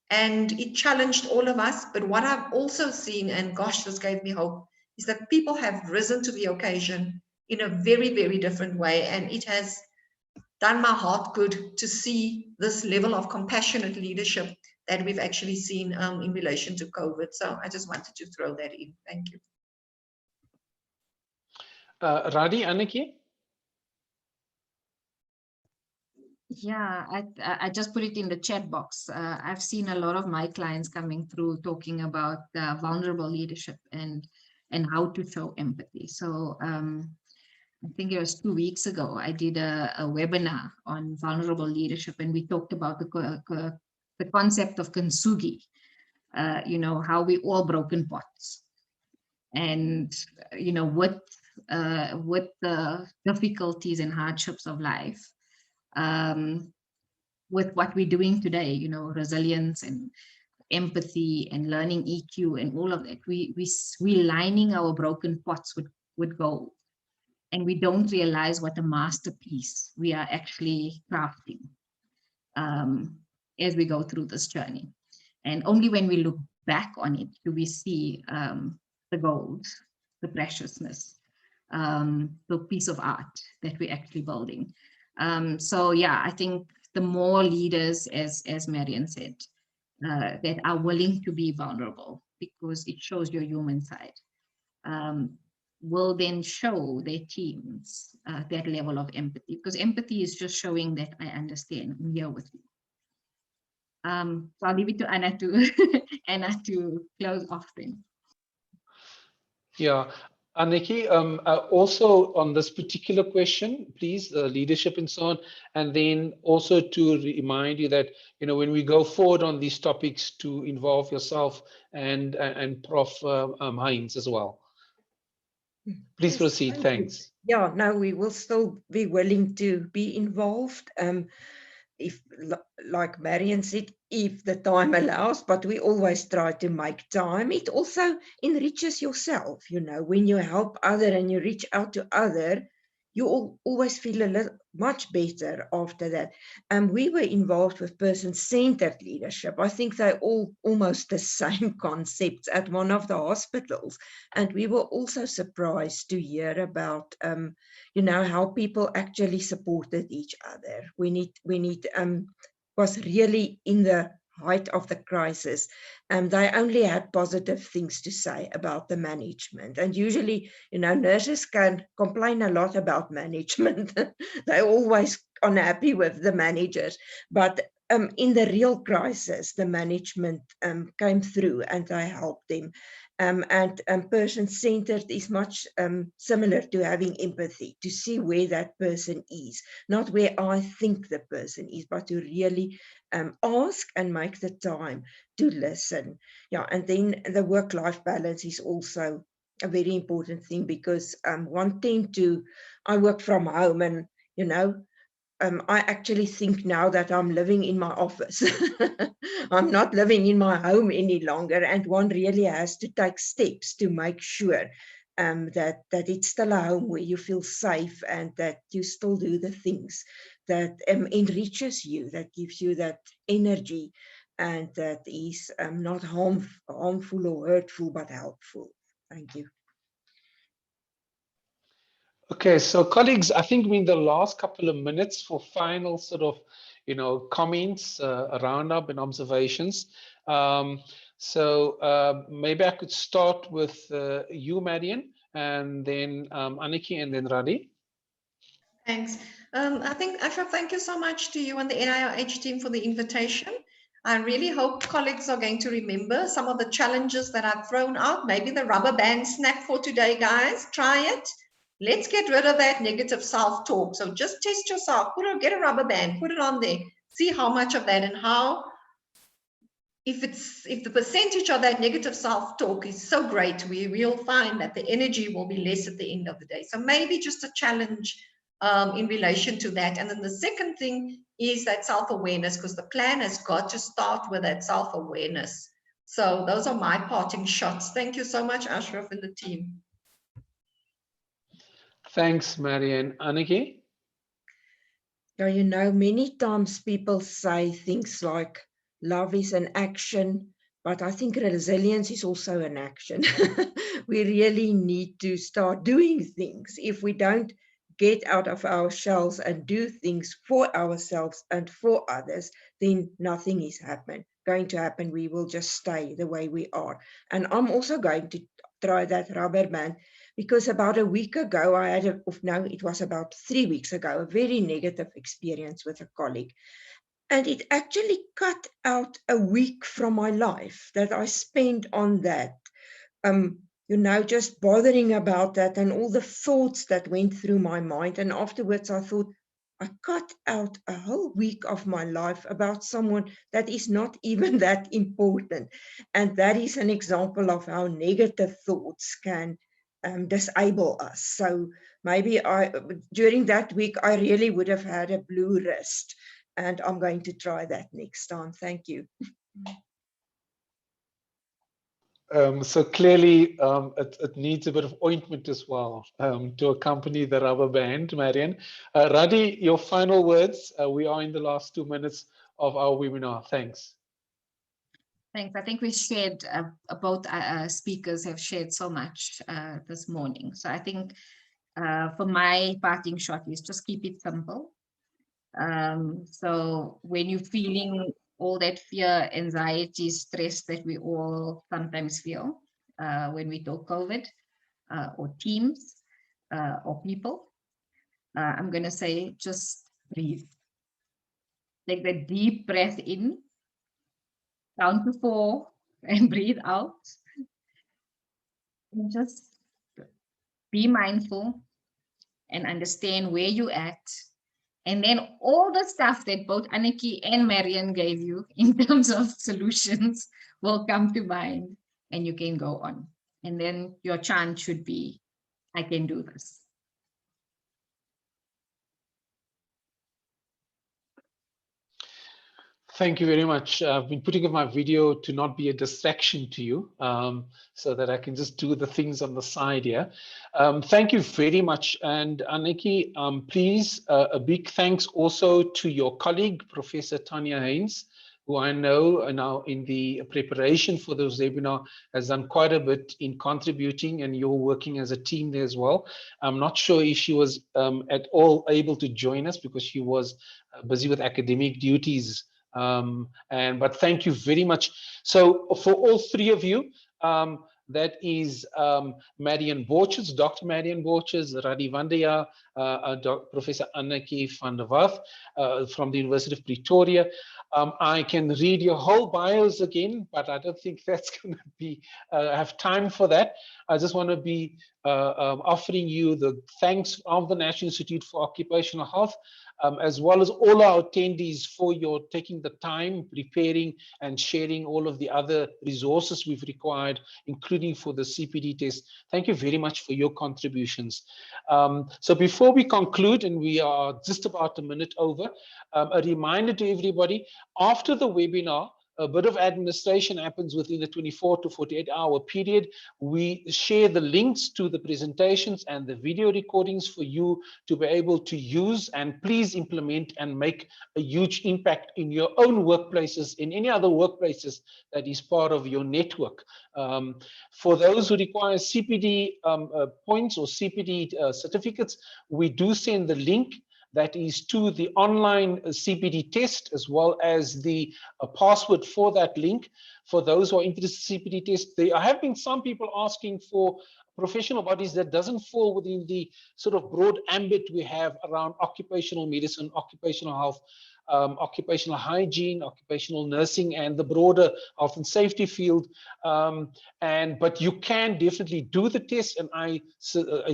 C: And it challenged all of us. But what I've also seen, and gosh, this gave me hope, is that people have risen to the occasion in a very, very different way. And it has done my heart good to see this level of compassionate leadership that we've actually seen in relation to COVID. So I just wanted to throw that in. Thank you.
A: Radhi, Anneke?
D: Yeah, I just put it in the chat box. I've seen a lot of my clients coming through talking about vulnerable leadership and how to show empathy. So I think it was 2 weeks ago, I did a webinar on vulnerable leadership, and we talked about the concept of kintsugi, how we all broken pots. And, with the difficulties and hardships of life, with what we're doing today, resilience and empathy and learning EQ and all of that, we're lining our broken pots with gold. And we don't realize what a masterpiece we are actually crafting as we go through this journey. And only when we look back on it do we see the gold, the preciousness, the piece of art that we're actually building. So yeah, I think the more leaders, as Marion said, that are willing to be vulnerable, because it shows your human side, will then show their teams that level of empathy, because empathy is just showing that I understand, I'm here with you. So I'll leave it to Anna to close off then.
A: Yeah, Anneke, also on this particular question, please, leadership and so on, and then also to remind you that, when we go forward on these topics, to involve yourself and Prof. Heinz as well. Please proceed. Thanks.
B: Yeah, no, we will still be willing to be involved. If, like Marion said, if the time allows, but we always try to make time. It also enriches yourself, when you help other and you reach out to other, you always feel a little much better after that. We were involved with person-centered leadership. I think they're all almost the same concepts at one of the hospitals. And we were also surprised to hear about, how people actually supported each other. We was really in the height of the crisis, and they only had positive things to say about the management. And usually, nurses can complain a lot about management. They're always unhappy with the managers, but in the real crisis, the management came through and I helped them. And person-centered is much similar to having empathy, to see where that person is, not where I think the person is, but to really ask and make the time to listen. Yeah, and then the work-life balance is also a very important thing, because I work from home, and you know, I actually think now that I'm living in my office. I'm not living in my home any longer, and one really has to take steps to make sure that it's still a home where you feel safe and that you still do the things that enriches you, that gives you that energy, and that is not harmful or hurtful, but helpful. Thank you.
A: Okay, so colleagues, I think we're in the last couple of minutes for final sort of, comments, roundup and observations. So maybe I could start with you, Marian, and then Aniki, and then Radhi.
C: Thanks. I think, Ashraf, thank you so much to you and the NIOH team for the invitation. I really hope colleagues are going to remember some of the challenges that I've thrown out. Maybe the rubber band snack for today, guys. Try it. Let's get rid of that negative self-talk. So just test yourself. Get a rubber band, put it on there. See how much of that and how, if the percentage of that negative self-talk is so great, we'll find that the energy will be less at the end of the day. So maybe just a challenge in relation to that. And then the second thing is that self-awareness, because the plan has got to start with that self-awareness. So those are my parting shots. Thank you so much, Ashraf and the team.
A: Thanks, Marian. Aniki?
B: Yeah, many times people say things like love is an action, but I think resilience is also an action. We really need to start doing things. If we don't get out of our shells and do things for ourselves and for others, then nothing is going to happen. We will just stay the way we are. And I'm also going to try that rubber band, because about a week ago, it was about 3 weeks ago, a very negative experience with a colleague. And it actually cut out a week from my life that I spent on that, just bothering about that and all the thoughts that went through my mind. And afterwards, I thought, I cut out a whole week of my life about someone that is not even that important. And that is an example of how negative thoughts can disable us. So maybe during that week, I really would have had a blue wrist, and I'm going to try that next time. Thank you.
A: So clearly, it needs a bit of ointment as well to accompany the rubber band, Marian. Radhi, your final words. We are in the last 2 minutes of our webinar. Thanks.
D: Thanks. I think we shared, both speakers have shared so much this morning. So I think for my parting shot is just keep it simple. So when you're feeling all that fear, anxiety, stress that we all sometimes feel when we talk COVID or teams or people, I'm going to say just breathe. Take that deep breath in, count to 4 and breathe out. And just be mindful and understand where you're at. And then all the stuff that both Aniki and Marian gave you in terms of solutions will come to mind, and you can go on. And then your chant should be, I can do this.
A: Thank you very much. I've been putting up my video to not be a distraction to you, so that I can just do the things on the side here. Thank you very much. And Aniki, please, a big thanks also to your colleague, Professor Tanya Haynes, who I know now in the preparation for this webinar has done quite a bit in contributing, and you're working as a team there as well. I'm not sure if she was at all able to join us because she was busy with academic duties. But thank you very much. So for all three of you, That is Marian Borches, Dr. Marian Borches, Radi Vandaya, Professor Anneke van der Werf from the University of Pretoria. I can read your whole bios again, but I don't think that's going to be have time for that. I just want to be offering you the thanks of the National Institute for Occupational Health, as well as all our attendees for your taking the time, preparing and sharing all of the other resources we've required, including for the CPD test. Thank you very much for your contributions. So before we conclude, and we are just about a minute over, a reminder to everybody, after the webinar, a bit of administration happens within the 24 to 48-hour period. We share the links to the presentations and the video recordings for you to be able to use, and please implement and make a huge impact in your own workplaces, in any other workplaces that is part of your network. For those who require CPD points or CPD certificates, we do send the link that is to the online CPD test, as well as the password for that link. For those who are interested in CPD test, there have been some people asking for professional bodies that doesn't fall within the sort of broad ambit we have around occupational medicine, occupational health, occupational hygiene, occupational nursing, and the broader health and safety field. But you can definitely do the test, and I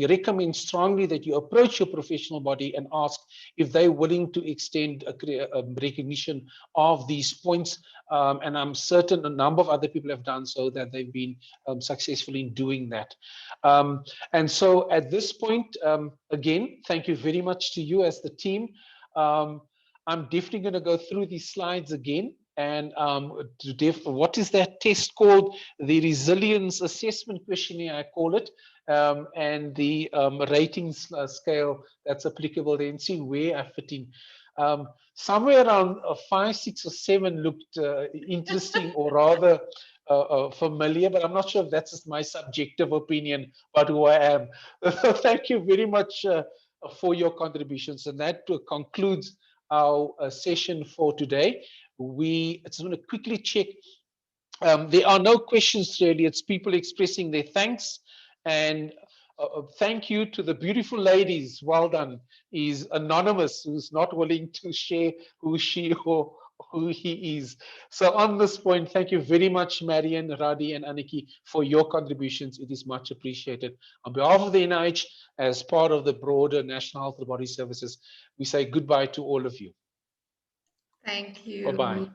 A: recommend strongly that you approach your professional body and ask if they're willing to extend a recognition of these points. And I'm certain a number of other people have done so, that they've been successful in doing that. And so at this point, again, thank you very much to you as the team. I'm definitely going to go through these slides again. And what is that test called? The Resilience Assessment Questionnaire, I call it, and the ratings scale that's applicable there, and see where I fit in. Somewhere around 5, 6, or 7 looked interesting, or rather familiar, but I'm not sure if that's just my subjective opinion about who I am. Thank you very much for your contributions, and that concludes our session for today. We just want to quickly check. There are no questions really. It's people expressing their thanks, and thank you to the beautiful ladies. Well done. Is anonymous, who's not willing to share who she or who he is. So on this point, thank you very much, Marian, Radi, and Anneke, for your contributions. It is much appreciated. On behalf of the NIH, as part of the broader National Health Body Services, we say goodbye to all of you.
C: Thank you.
A: Bye-bye.